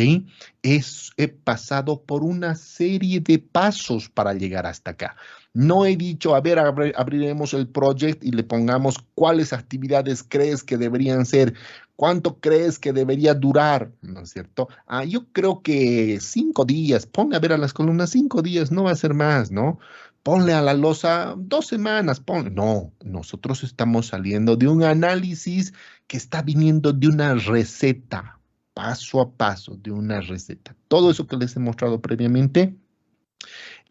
He pasado por una serie de pasos para llegar hasta acá. No he dicho, a ver, abriremos el project y le pongamos cuáles actividades crees que deberían ser, cuánto crees que debería durar, ¿no es cierto? Yo creo que 5 días, ponle a ver a las columnas, 5 días, no va a ser más, ¿no? Ponle a la losa 2 semanas, ponle. No, nosotros estamos saliendo de un análisis que está viniendo de una receta, paso a paso, de una receta. Todo eso que les he mostrado previamente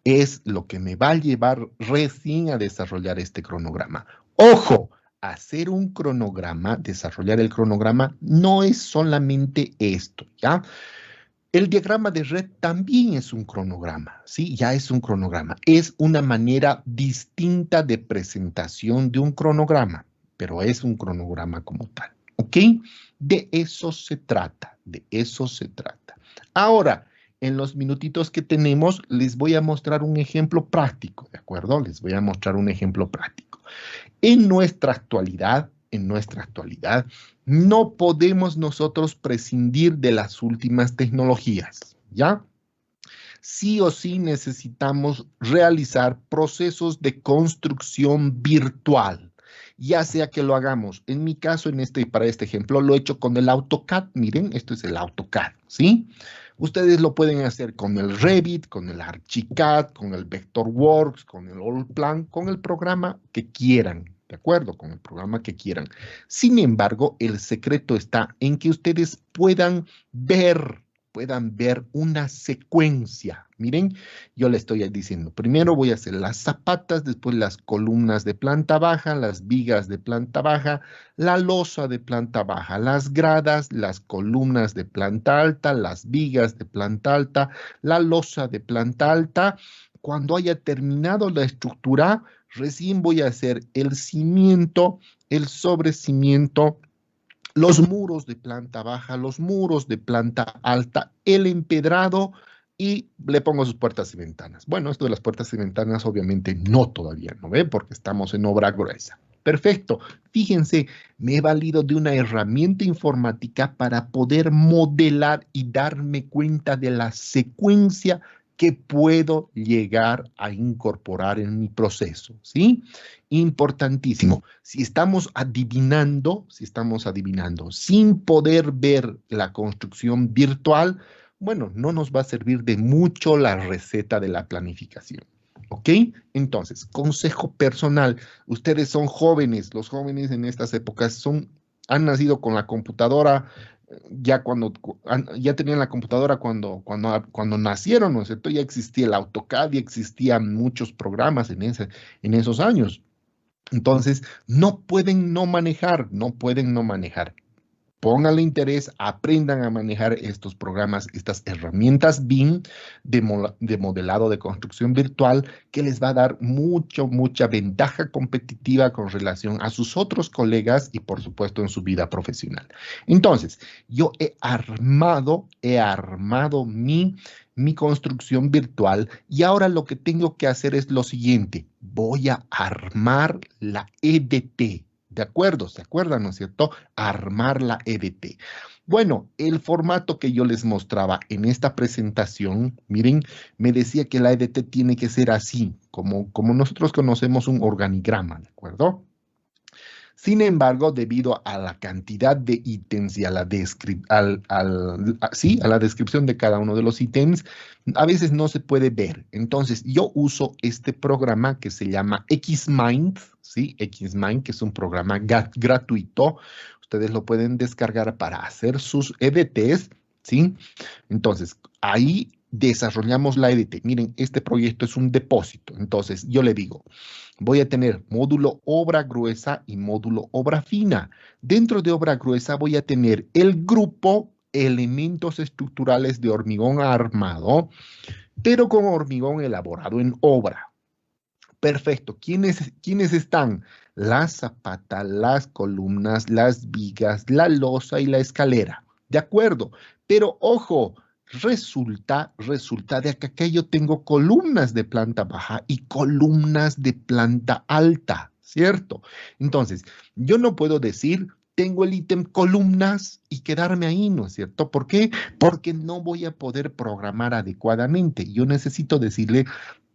Es lo que me va a llevar recién a desarrollar este cronograma. ¡Ojo! Hacer un cronograma, desarrollar el cronograma, no es solamente esto, ¿ya? El diagrama de red también es un cronograma, ¿sí? Ya es un cronograma. Es una manera distinta de presentación de un cronograma, pero es un cronograma como tal, ¿ok? De eso se trata, de eso se trata. Ahora, en los minutitos que tenemos, les voy a mostrar un ejemplo práctico, ¿de acuerdo? Les voy a mostrar un ejemplo práctico. En nuestra actualidad, no podemos nosotros prescindir de las últimas tecnologías, ¿ya? Sí o sí necesitamos realizar procesos de construcción virtual, ya sea que lo hagamos. En mi caso, para este ejemplo, lo he hecho con el AutoCAD. Miren, esto es el AutoCAD, ¿sí? Ustedes lo pueden hacer con el Revit, con el Archicad, con el Vectorworks, con el Allplan, con el programa que quieran, ¿de acuerdo? Con el programa que quieran. Sin embargo, el secreto está en que ustedes puedan ver una secuencia. Miren, yo le estoy diciendo, primero voy a hacer las zapatas, después las columnas de planta baja, las vigas de planta baja, la losa de planta baja, las gradas, las columnas de planta alta, las vigas de planta alta, la losa de planta alta. Cuando haya terminado la estructura, recién voy a hacer el cimiento, el sobrecimiento, los muros de planta baja, los muros de planta alta, el empedrado y le pongo sus puertas y ventanas. Bueno, esto de las puertas y ventanas obviamente no todavía, ¿no ve? Porque estamos en obra gruesa. Perfecto. Fíjense, me he valido de una herramienta informática para poder modelar y darme cuenta de la secuencia que puedo llegar a incorporar en mi proceso, ¿sí? Importantísimo. Si estamos adivinando sin poder ver la construcción virtual, bueno, no nos va a servir de mucho la receta de la planificación. ¿Ok? Entonces, consejo personal. Ustedes son jóvenes. Los jóvenes en estas épocas han nacido con la computadora ya tenían la computadora cuando nacieron, ¿no es cierto? Ya existía el AutoCAD, ya existían muchos programas en esos años. Entonces, no pueden no manejar, no pueden no manejar. Pónganle interés, aprendan a manejar estos programas, estas herramientas BIM de modelado de construcción virtual que les va a dar mucha ventaja competitiva con relación a sus otros colegas y por supuesto en su vida profesional. Entonces, yo he armado mi construcción virtual y ahora lo que tengo que hacer es lo siguiente. Voy a armar la EDT. ¿De acuerdo? ¿Se acuerdan, no es cierto? Armar la EDT. Bueno, el formato que yo les mostraba en esta presentación, miren, me decía que la EDT tiene que ser así, como nosotros conocemos un organigrama, ¿de acuerdo? Sin embargo, debido a la cantidad de ítems y a la descripción de cada uno de los ítems, a veces no se puede ver. Entonces, yo uso este programa que se llama Xmind, ¿sí? Xmind, que es un programa gratuito. Ustedes lo pueden descargar para hacer sus EDTs, ¿sí? Entonces, ahí desarrollamos la EDT. Miren, este proyecto es un depósito. Entonces, yo le digo, voy a tener módulo obra gruesa y módulo obra fina. Dentro de obra gruesa voy a tener el grupo elementos estructurales de hormigón armado, pero con hormigón elaborado en obra. Perfecto. ¿Quiénes están? La zapata, las columnas, las vigas, la losa y la escalera. De acuerdo. Pero ojo, resulta de que acá yo tengo columnas de planta baja y columnas de planta alta, ¿cierto? Entonces, yo no puedo decir, tengo el ítem columnas y quedarme ahí, ¿no es cierto? ¿Por qué? Porque no voy a poder programar adecuadamente. Yo necesito decirle,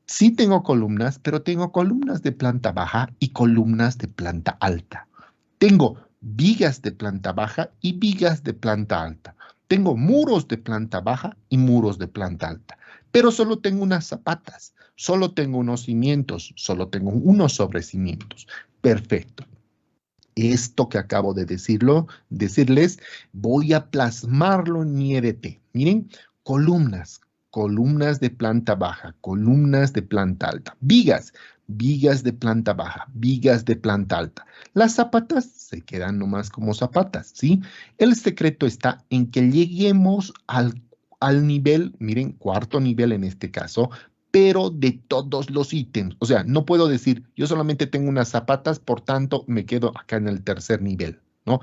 sí tengo columnas, pero tengo columnas de planta baja y columnas de planta alta. Tengo vigas de planta baja y vigas de planta alta. Tengo muros de planta baja y muros de planta alta. Pero solo tengo unas zapatas, solo tengo unos cimientos, solo tengo unos sobrecimientos. Perfecto. Esto que acabo de decirles, voy a plasmarlo en mi EDT. Miren, columnas. columnas de planta baja, columnas de planta alta, vigas, vigas de planta baja, vigas de planta alta. Las zapatas se quedan nomás como zapatas, ¿sí? El secreto está en que lleguemos al nivel, miren, cuarto nivel en este caso, pero de todos los ítems. O sea, no puedo decir, yo solamente tengo unas zapatas, por tanto, me quedo acá en el tercer nivel, ¿no?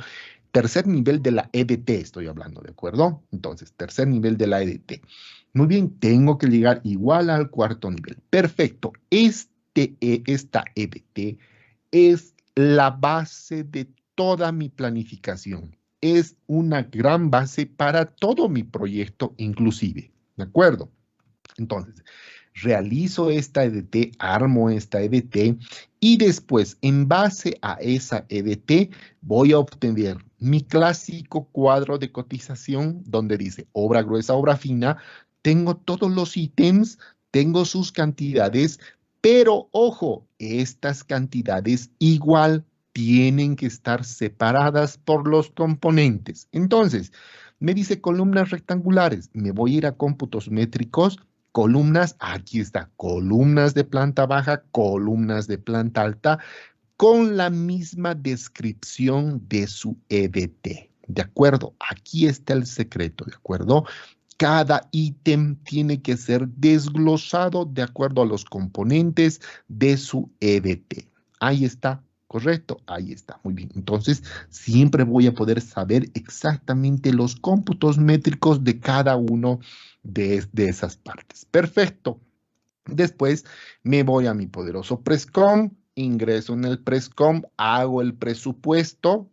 Tercer nivel de la EDT estoy hablando, ¿de acuerdo? Entonces, tercer nivel de la EDT. Muy bien, tengo que llegar igual al cuarto nivel. Perfecto. Esta EDT es la base de toda mi planificación. Es una gran base para todo mi proyecto inclusive, ¿de acuerdo? Entonces, realizo esta EDT, armo esta EDT y después, en base a esa EDT, voy a obtener mi clásico cuadro de cotización donde dice obra gruesa, obra fina. Tengo todos los ítems, tengo sus cantidades, pero ojo, estas cantidades igual tienen que estar separadas por los componentes. Entonces, me dice columnas rectangulares. Me voy a ir a cómputos métricos. Columnas, aquí está, columnas de planta baja, columnas de planta alta, con la misma descripción de su EDT. ¿De acuerdo? Aquí está el secreto, ¿de acuerdo? Cada ítem tiene que ser desglosado de acuerdo a los componentes de su EDT. Ahí está, correcto, ahí está, muy bien. Entonces, siempre voy a poder saber exactamente los cómputos métricos de cada uno de esas partes. Perfecto. Después me voy a mi poderoso Prescom, ingreso en el Prescom, hago el presupuesto,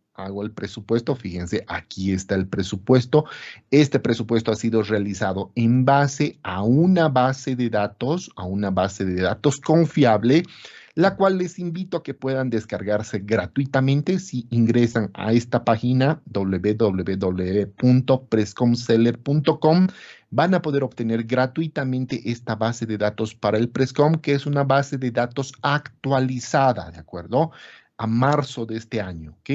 fíjense, aquí está el presupuesto. Este presupuesto ha sido realizado en base a una base de datos, confiable, la cual les invito a que puedan descargarse gratuitamente si ingresan a esta página www.prescomseller.com. Van a poder obtener gratuitamente esta base de datos para el Prescom, que es una base de datos actualizada, ¿de acuerdo? A marzo de este año, ¿ok?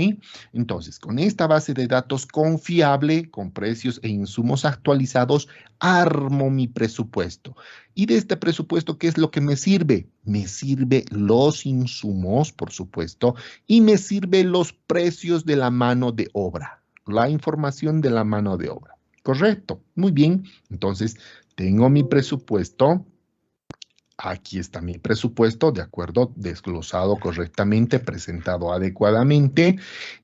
Entonces, con esta base de datos confiable, con precios e insumos actualizados, armo mi presupuesto. Y de este presupuesto, ¿qué es lo que me sirve? Me sirve los insumos, por supuesto, y me sirve los precios de la mano de obra, la información de la mano de obra. Correcto, muy bien. Entonces, tengo mi presupuesto. Aquí está mi presupuesto, de acuerdo, desglosado correctamente, presentado adecuadamente.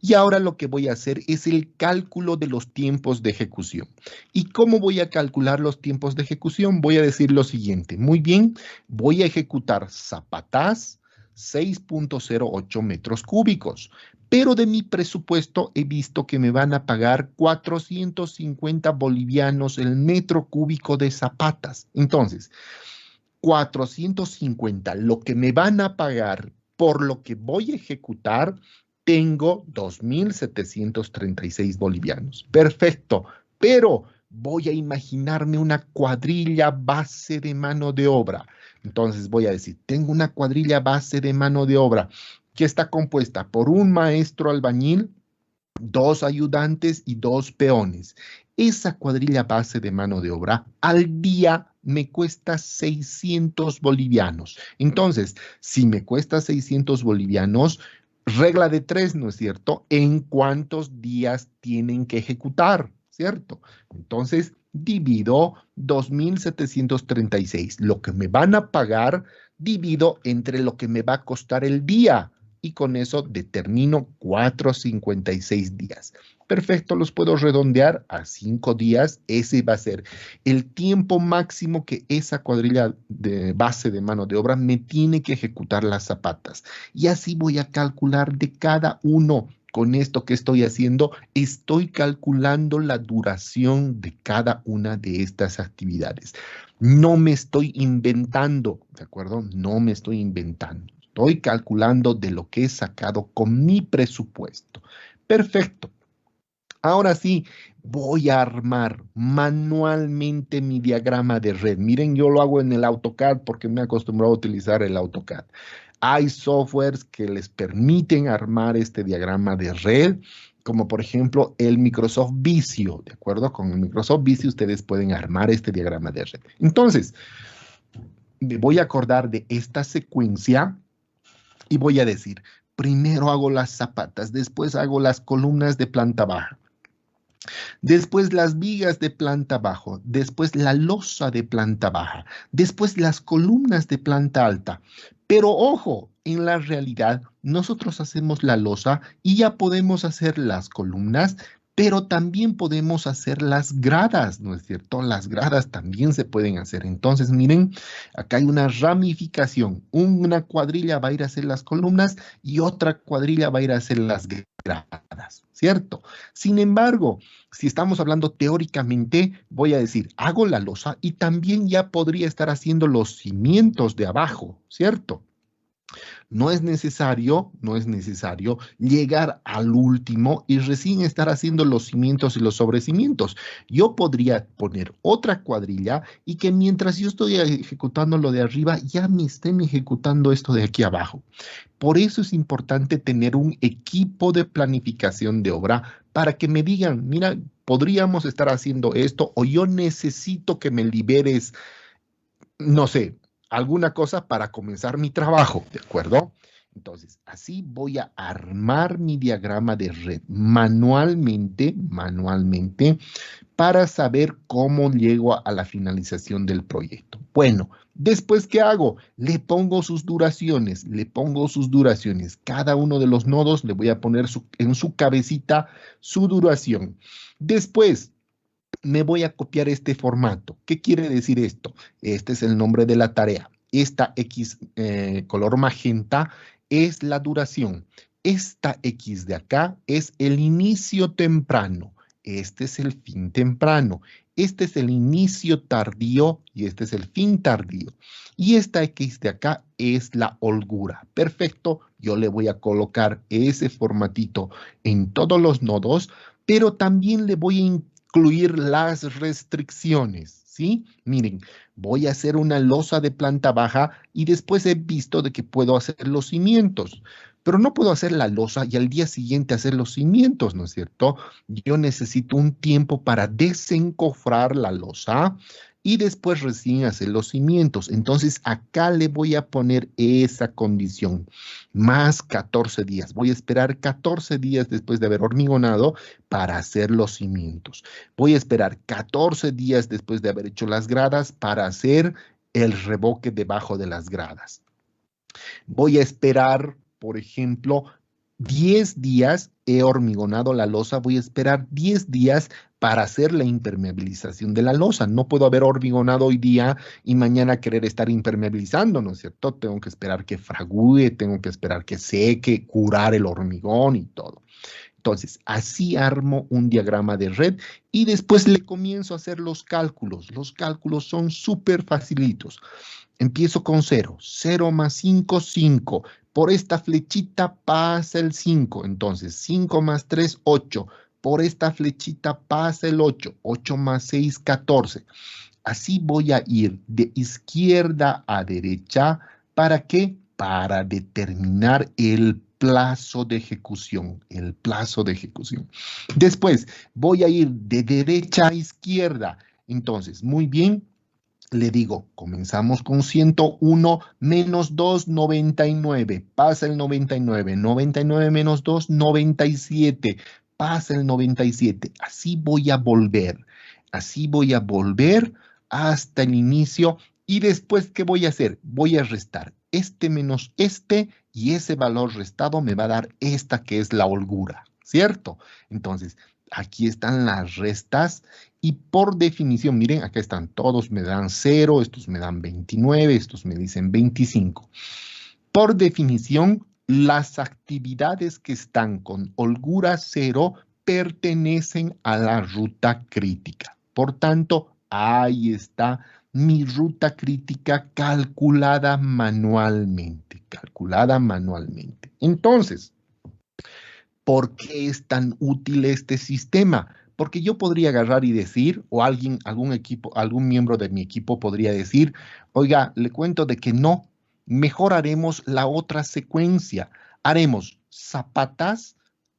Y ahora lo que voy a hacer es el cálculo de los tiempos de ejecución. ¿Y cómo voy a calcular los tiempos de ejecución? Voy a decir lo siguiente. Muy bien, voy a ejecutar zapatas 6.08 metros cúbicos. Pero de mi presupuesto he visto que me van a pagar 450 bolivianos el metro cúbico de zapatas. Entonces, 450, lo que me van a pagar por lo que voy a ejecutar, tengo 2.736 bolivianos. Perfecto, pero voy a imaginarme una cuadrilla base de mano de obra. Entonces voy a decir, tengo una cuadrilla base de mano de obra que está compuesta por un maestro albañil, 2 ayudantes y 2 peones. Esa cuadrilla base de mano de obra al día me cuesta 600 bolivianos. Entonces, si me cuesta 600 bolivianos, regla de 3, ¿no es cierto? ¿En cuántos días tienen que ejecutar? ¿Cierto? Entonces, divido 2.736. Lo que me van a pagar, divido entre lo que me va a costar el día. Y con eso determino 456 días. Perfecto, los puedo redondear a 5 días. Ese va a ser el tiempo máximo que esa cuadrilla de base de mano de obra me tiene que ejecutar las zapatas. Y así voy a calcular de cada uno. Con esto que estoy haciendo, estoy calculando la duración de cada una de estas actividades. No me estoy inventando, ¿de acuerdo? No me estoy inventando. Estoy calculando de lo que he sacado con mi presupuesto. Perfecto. Ahora sí, voy a armar manualmente mi diagrama de red. Miren, yo lo hago en el AutoCAD porque me he acostumbrado a utilizar el AutoCAD. Hay softwares que les permiten armar este diagrama de red. como por ejemplo el Microsoft Visio, ¿de acuerdo? Con el Microsoft Visio ustedes pueden armar este diagrama de red. Entonces, me voy a acordar de esta secuencia y voy a decir, primero hago las zapatas, después hago las columnas de planta baja, después las vigas de planta baja, después la losa de planta baja, después las columnas de planta alta. Pero ojo, en la realidad nosotros hacemos la losa y ya podemos hacer las columnas, pero también podemos hacer las gradas, ¿no es cierto? Las gradas también se pueden hacer. Entonces, miren, acá hay una ramificación. Una cuadrilla va a ir a hacer las columnas y otra cuadrilla va a ir a hacer las gradas, ¿cierto? Sin embargo, si estamos hablando teóricamente, voy a decir, hago la losa y también ya podría estar haciendo los cimientos de abajo, ¿cierto? No es necesario llegar al último y recién estar haciendo los cimientos y los sobrecimientos. Yo podría poner otra cuadrilla y que mientras yo estoy ejecutando lo de arriba, ya me estén ejecutando esto de aquí abajo. Por eso es importante tener un equipo de planificación de obra para que me digan, mira, podríamos estar haciendo esto o yo necesito que me liberes, no sé, alguna cosa para comenzar mi trabajo, ¿de acuerdo? Entonces, así voy a armar mi diagrama de red manualmente, para saber cómo llego a la finalización del proyecto. Bueno, después, ¿qué hago? Le pongo sus duraciones. Cada uno de los nodos le voy a poner en su cabecita su duración. Después, me voy a copiar este formato. ¿Qué quiere decir esto? Este es el nombre de la tarea. Esta X color magenta es la duración. Esta X de acá es el inicio temprano. Este es el fin temprano. Este es el inicio tardío y este es el fin tardío. Y esta X de acá es la holgura. Perfecto. Yo le voy a colocar ese formatito en todos los nodos, pero también le voy a incluir las restricciones, ¿sí? Miren, voy a hacer una losa de planta baja y después he visto de que puedo hacer los cimientos, pero no puedo hacer la losa y al día siguiente hacer los cimientos, ¿no es cierto? Yo necesito un tiempo para desencofrar la losa y después recién hacer los cimientos. Entonces acá le voy a poner esa condición, más 14 días. Voy a esperar 14 días después de haber hormigonado para hacer los cimientos. Voy a esperar 14 días después de haber hecho las gradas para hacer el revoque debajo de las gradas. Voy a esperar, por ejemplo, 10 días, he hormigonado la losa, voy a esperar 10 días para hacer la impermeabilización de la losa. No puedo haber hormigonado hoy día y mañana querer estar impermeabilizando, ¿no es cierto? Tengo que esperar que fragúe, tengo que esperar que seque, curar el hormigón y todo. Entonces, así armo un diagrama de red y después le comienzo a hacer los cálculos. Los cálculos son súper facilitos. Empiezo con 0. 0 más 5, 5. Por esta flechita pasa el 5. Entonces, 5 más 3, 8. Por esta flechita pasa el 8. 8 más 6, 14. Así voy a ir de izquierda a derecha. ¿Para qué? Para determinar el plazo de ejecución. El plazo de ejecución. Después, voy a ir de derecha a izquierda. Entonces, muy bien. Le digo, comenzamos con 101 menos 2, 99. Pasa el 99. 99 menos 2, 97. Pasa el 97. Así voy a volver. Así voy a volver hasta el inicio. Y después, ¿qué voy a hacer? Voy a restar este menos este y ese valor restado me va a dar esta que es la holgura, ¿cierto? Entonces, aquí están las restas y por definición, miren, acá están, todos me dan 0, estos me dan 29, estos me dicen 25. Por definición, las actividades que están con holgura 0 pertenecen a la ruta crítica. Por tanto, ahí está mi ruta crítica calculada manualmente. Entonces, ¿por qué es tan útil este sistema? Porque yo podría agarrar y decir, o algún miembro de mi equipo podría decir, oiga, le cuento de que no, mejor haremos la otra secuencia. Haremos zapatas,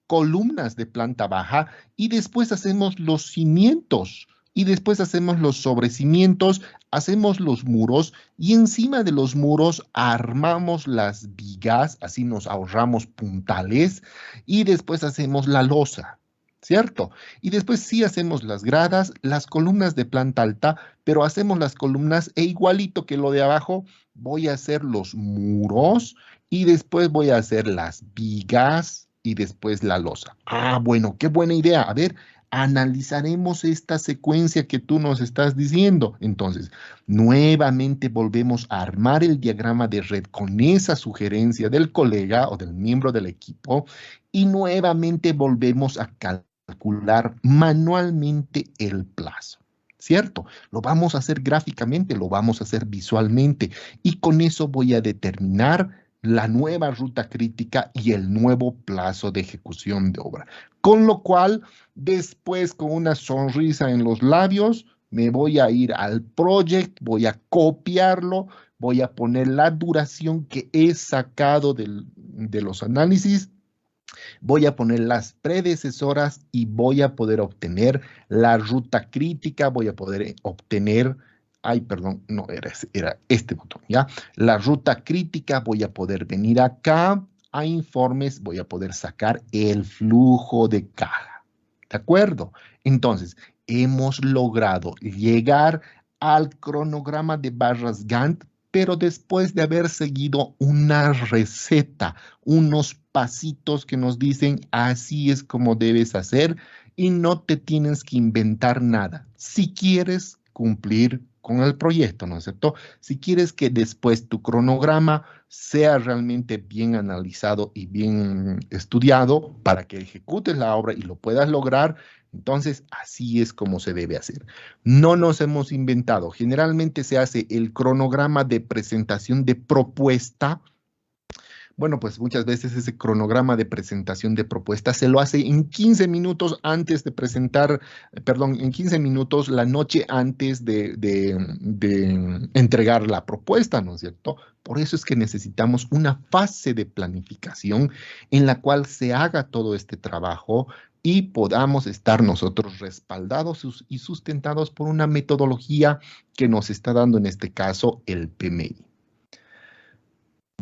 columnas de planta baja y después hacemos los cimientos y después hacemos los sobrecimientos, hacemos los muros y encima de los muros armamos las vigas, así nos ahorramos puntales y después hacemos la losa, ¿cierto? Y después sí hacemos las gradas, las columnas de planta alta, pero hacemos las columnas e igualito que lo de abajo, voy a hacer los muros y después voy a hacer las vigas y después la losa. Ah, bueno, qué buena idea. A ver, analizaremos esta secuencia que tú nos estás diciendo. Entonces, nuevamente volvemos a armar el diagrama de red con esa sugerencia del colega o del miembro del equipo y nuevamente volvemos a calcular manualmente el plazo. ¿Cierto? Lo vamos a hacer gráficamente, lo vamos a hacer visualmente y con eso voy a determinar la nueva ruta crítica y el nuevo plazo de ejecución de obra. Con lo cual, después con una sonrisa en los labios, me voy a ir al project, voy a copiarlo, voy a poner la duración que he sacado de los análisis, voy a poner las predecesoras y voy a poder obtener la ruta crítica, voy a poder obtener, ay, perdón, no era este botón, ¿ya? La ruta crítica, voy a poder venir acá a informes, voy a poder sacar el flujo de caja, ¿de acuerdo? Entonces, hemos logrado llegar al cronograma de barras Gantt, pero después de haber seguido una receta, unos pasitos que nos dicen así es como debes hacer y no te tienes que inventar nada. Si quieres cumplir con el proyecto, ¿no es cierto? Si quieres que después tu cronograma sea realmente bien analizado y bien estudiado para que ejecutes la obra y lo puedas lograr, entonces así es como se debe hacer. No nos hemos inventado. Generalmente se hace el cronograma de presentación de propuesta. Bueno, pues muchas veces ese cronograma de presentación de propuestas se lo hace en 15 minutos antes de presentar, perdón, en 15 minutos la noche antes de entregar la propuesta, ¿no es cierto? Por eso es que necesitamos una fase de planificación en la cual se haga todo este trabajo y podamos estar nosotros respaldados y sustentados por una metodología que nos está dando en este caso el PMI.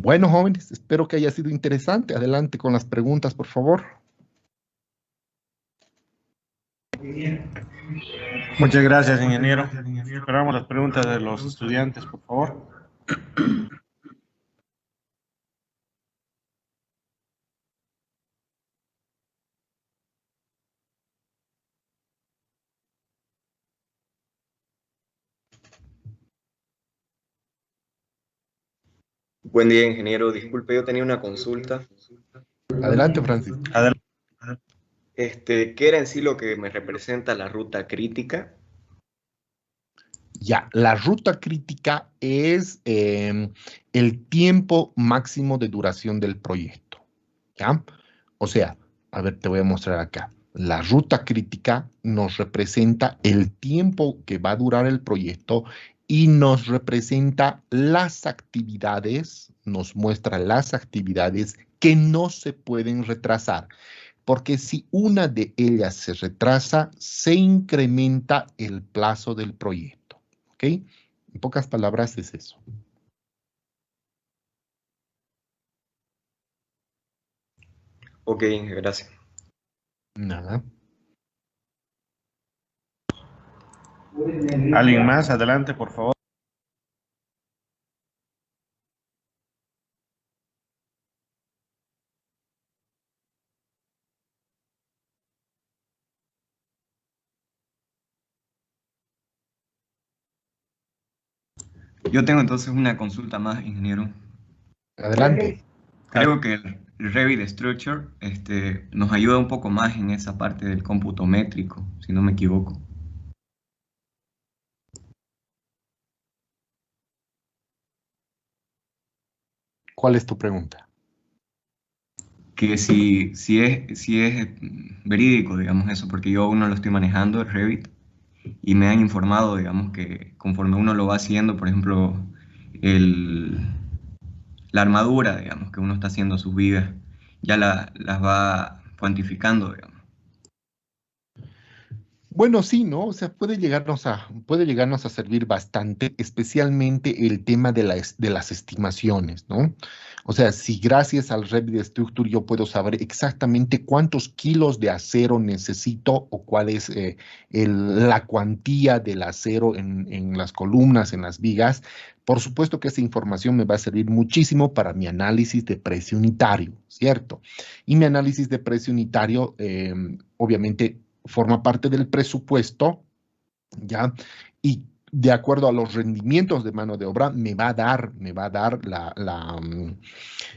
Bueno, jóvenes, espero que haya sido interesante. Adelante con las preguntas, por favor. Muchas gracias, ingeniero. Esperamos las preguntas de los estudiantes, por favor. Buen día, ingeniero. Disculpe, yo tenía una consulta. Adelante, Francis. Adelante. ¿Qué era en sí lo que me representa la ruta crítica? Ya, la ruta crítica es el tiempo máximo de duración del proyecto. ¿Ya? O sea, a ver, te voy a mostrar acá. La ruta crítica nos representa el tiempo que va a durar el proyecto y nos representa las actividades, nos muestra las actividades que no se pueden retrasar. Porque si una de ellas se retrasa, se incrementa el plazo del proyecto. ¿Ok? En pocas palabras es eso. Ok, gracias. Nada. ¿Alguien más? Adelante, por favor. Yo tengo entonces una consulta más, ingeniero. Adelante. Creo que el Revit Structure nos ayuda un poco más en esa parte del cómputo métrico, si no me equivoco. ¿Cuál es tu pregunta? Que si es verídico, digamos eso, porque yo aún no lo estoy manejando, el Revit, y me han informado, digamos, que conforme uno lo va haciendo, por ejemplo, la armadura, digamos, que uno está haciendo sus vigas, ya las va cuantificando, digamos. Bueno, sí, ¿no? O sea, puede llegarnos a servir bastante, especialmente el tema de las estimaciones, ¿no? O sea, si gracias al Revit Structure yo puedo saber exactamente cuántos kilos de acero necesito o cuál es la cuantía del acero en las columnas, en las vigas, por supuesto que esa información me va a servir muchísimo para mi análisis de precio unitario, ¿cierto? Y mi análisis de precio unitario, obviamente, forma parte del presupuesto, ¿ya? Y de acuerdo a los rendimientos de mano de obra, me va a dar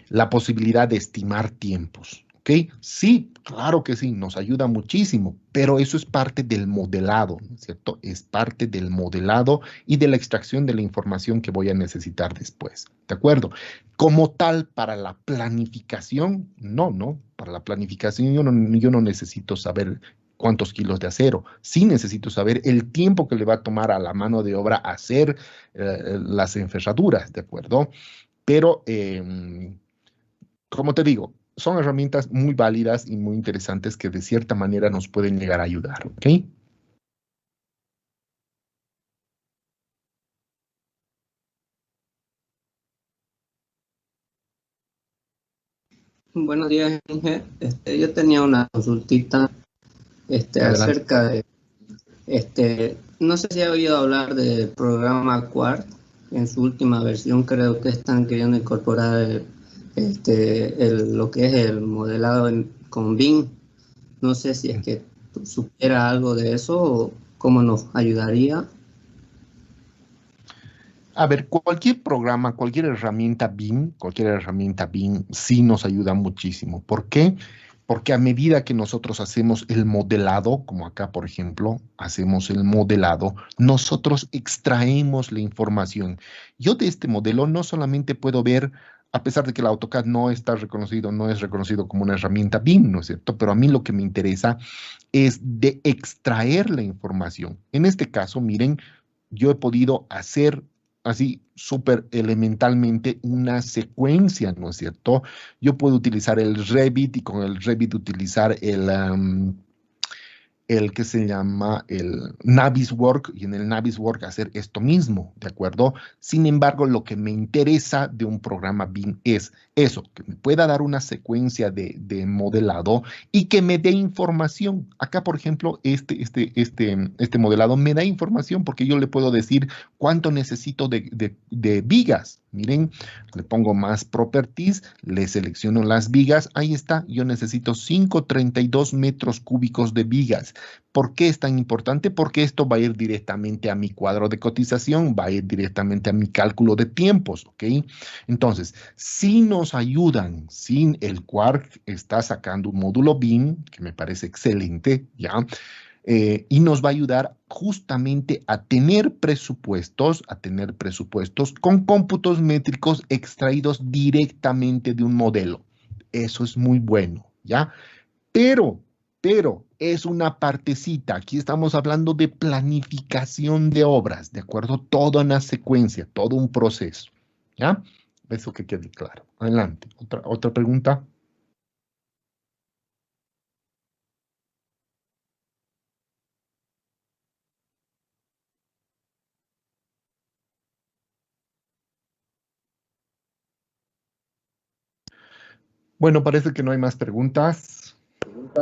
la posibilidad de estimar tiempos, ¿ok? Sí, claro que sí, nos ayuda muchísimo, pero eso es parte del modelado, ¿no es cierto? Es parte del modelado y de la extracción de la información que voy a necesitar después, ¿de acuerdo? Como tal, para la planificación, no. Para la planificación yo no necesito saber cuántos kilos de acero. Sí necesito saber el tiempo que le va a tomar a la mano de obra hacer las enferraduras, ¿de acuerdo? Pero, como te digo, son herramientas muy válidas y muy interesantes que de cierta manera nos pueden llegar a ayudar, ¿ok? Buenos días, Inge. Yo tenía una consultita Adelante. acerca de, no sé si ha oído hablar del programa Quartz. En su última versión creo que están queriendo incorporar lo que es el modelado con BIM. No sé si es que tú supieras algo de eso o cómo nos ayudaría. A ver, cualquier programa, cualquier herramienta BIM sí nos ayuda muchísimo. ¿Por qué? Porque a medida que nosotros hacemos el modelado, como acá, por ejemplo, hacemos el modelado, nosotros extraemos la información. Yo de este modelo no solamente puedo ver, a pesar de que el AutoCAD no es reconocido como una herramienta BIM, ¿no es cierto? Pero a mí lo que me interesa es de extraer la información. En este caso, miren, yo he podido hacer así súper elementalmente una secuencia, ¿no es cierto? Yo puedo utilizar el Revit y con el Revit utilizar el que se llama el Naviswork y en el Naviswork hacer esto mismo, ¿de acuerdo? Sin embargo, lo que me interesa de un programa BIM es eso, que me pueda dar una secuencia de modelado y que me dé información. Acá, por ejemplo, este modelado me da información porque yo le puedo decir cuánto necesito de vigas. Miren, le pongo más properties, le selecciono las vigas, ahí está, yo necesito 532 metros cúbicos de vigas. ¿Por qué es tan importante? Porque esto va a ir directamente a mi cuadro de cotización, va a ir directamente a mi cálculo de tiempos, ¿ok? Entonces, si nos ayudan, sin el Quark está sacando un módulo BIM, que me parece excelente, ¿ya? Y nos va a ayudar justamente a tener presupuestos con cómputos métricos extraídos directamente de un modelo. Eso es muy bueno, ¿ya? Pero es una partecita. Aquí estamos hablando de planificación de obras, ¿de acuerdo? Toda una secuencia, todo un proceso, ¿ya? Eso que quede claro. Adelante. ¿Otra pregunta? Bueno, parece que no hay más preguntas.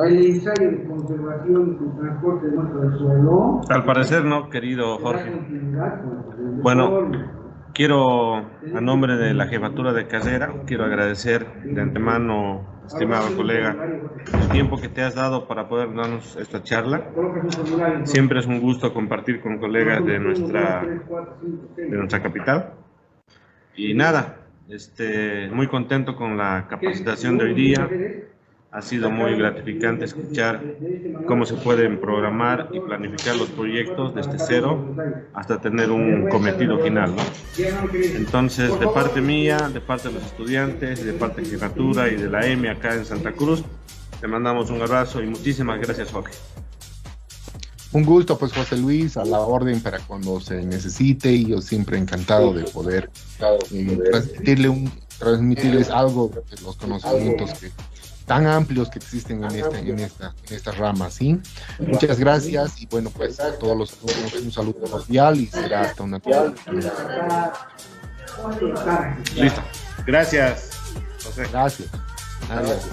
¿El ensayo de conservación y transporte de muestras del suelo? Al parecer no, querido Jorge. Bueno, quiero, a nombre de la jefatura de carrera, quiero agradecer de antemano, estimado colega, el tiempo que te has dado para poder darnos esta charla. Siempre es un gusto compartir con colegas de nuestra capital. Y nada, muy contento con la capacitación de hoy día. Ha sido muy gratificante escuchar cómo se pueden programar y planificar los proyectos desde cero hasta tener un cometido final, ¿no? Entonces, de parte mía, de parte de los estudiantes, de parte de jefatura y de la EME acá en Santa Cruz, te mandamos un abrazo y muchísimas gracias, Jorge. Un gusto, pues, José Luis, a la orden para cuando se necesite, y yo siempre encantado de poder transmitirles algo de los conocimientos tan amplios que existen en esta rama, ¿sí? Muchas gracias y bueno, pues a todos los un saludo cordial y será hasta una oportunidad. Listo. Gracias, José. Gracias. Adiós.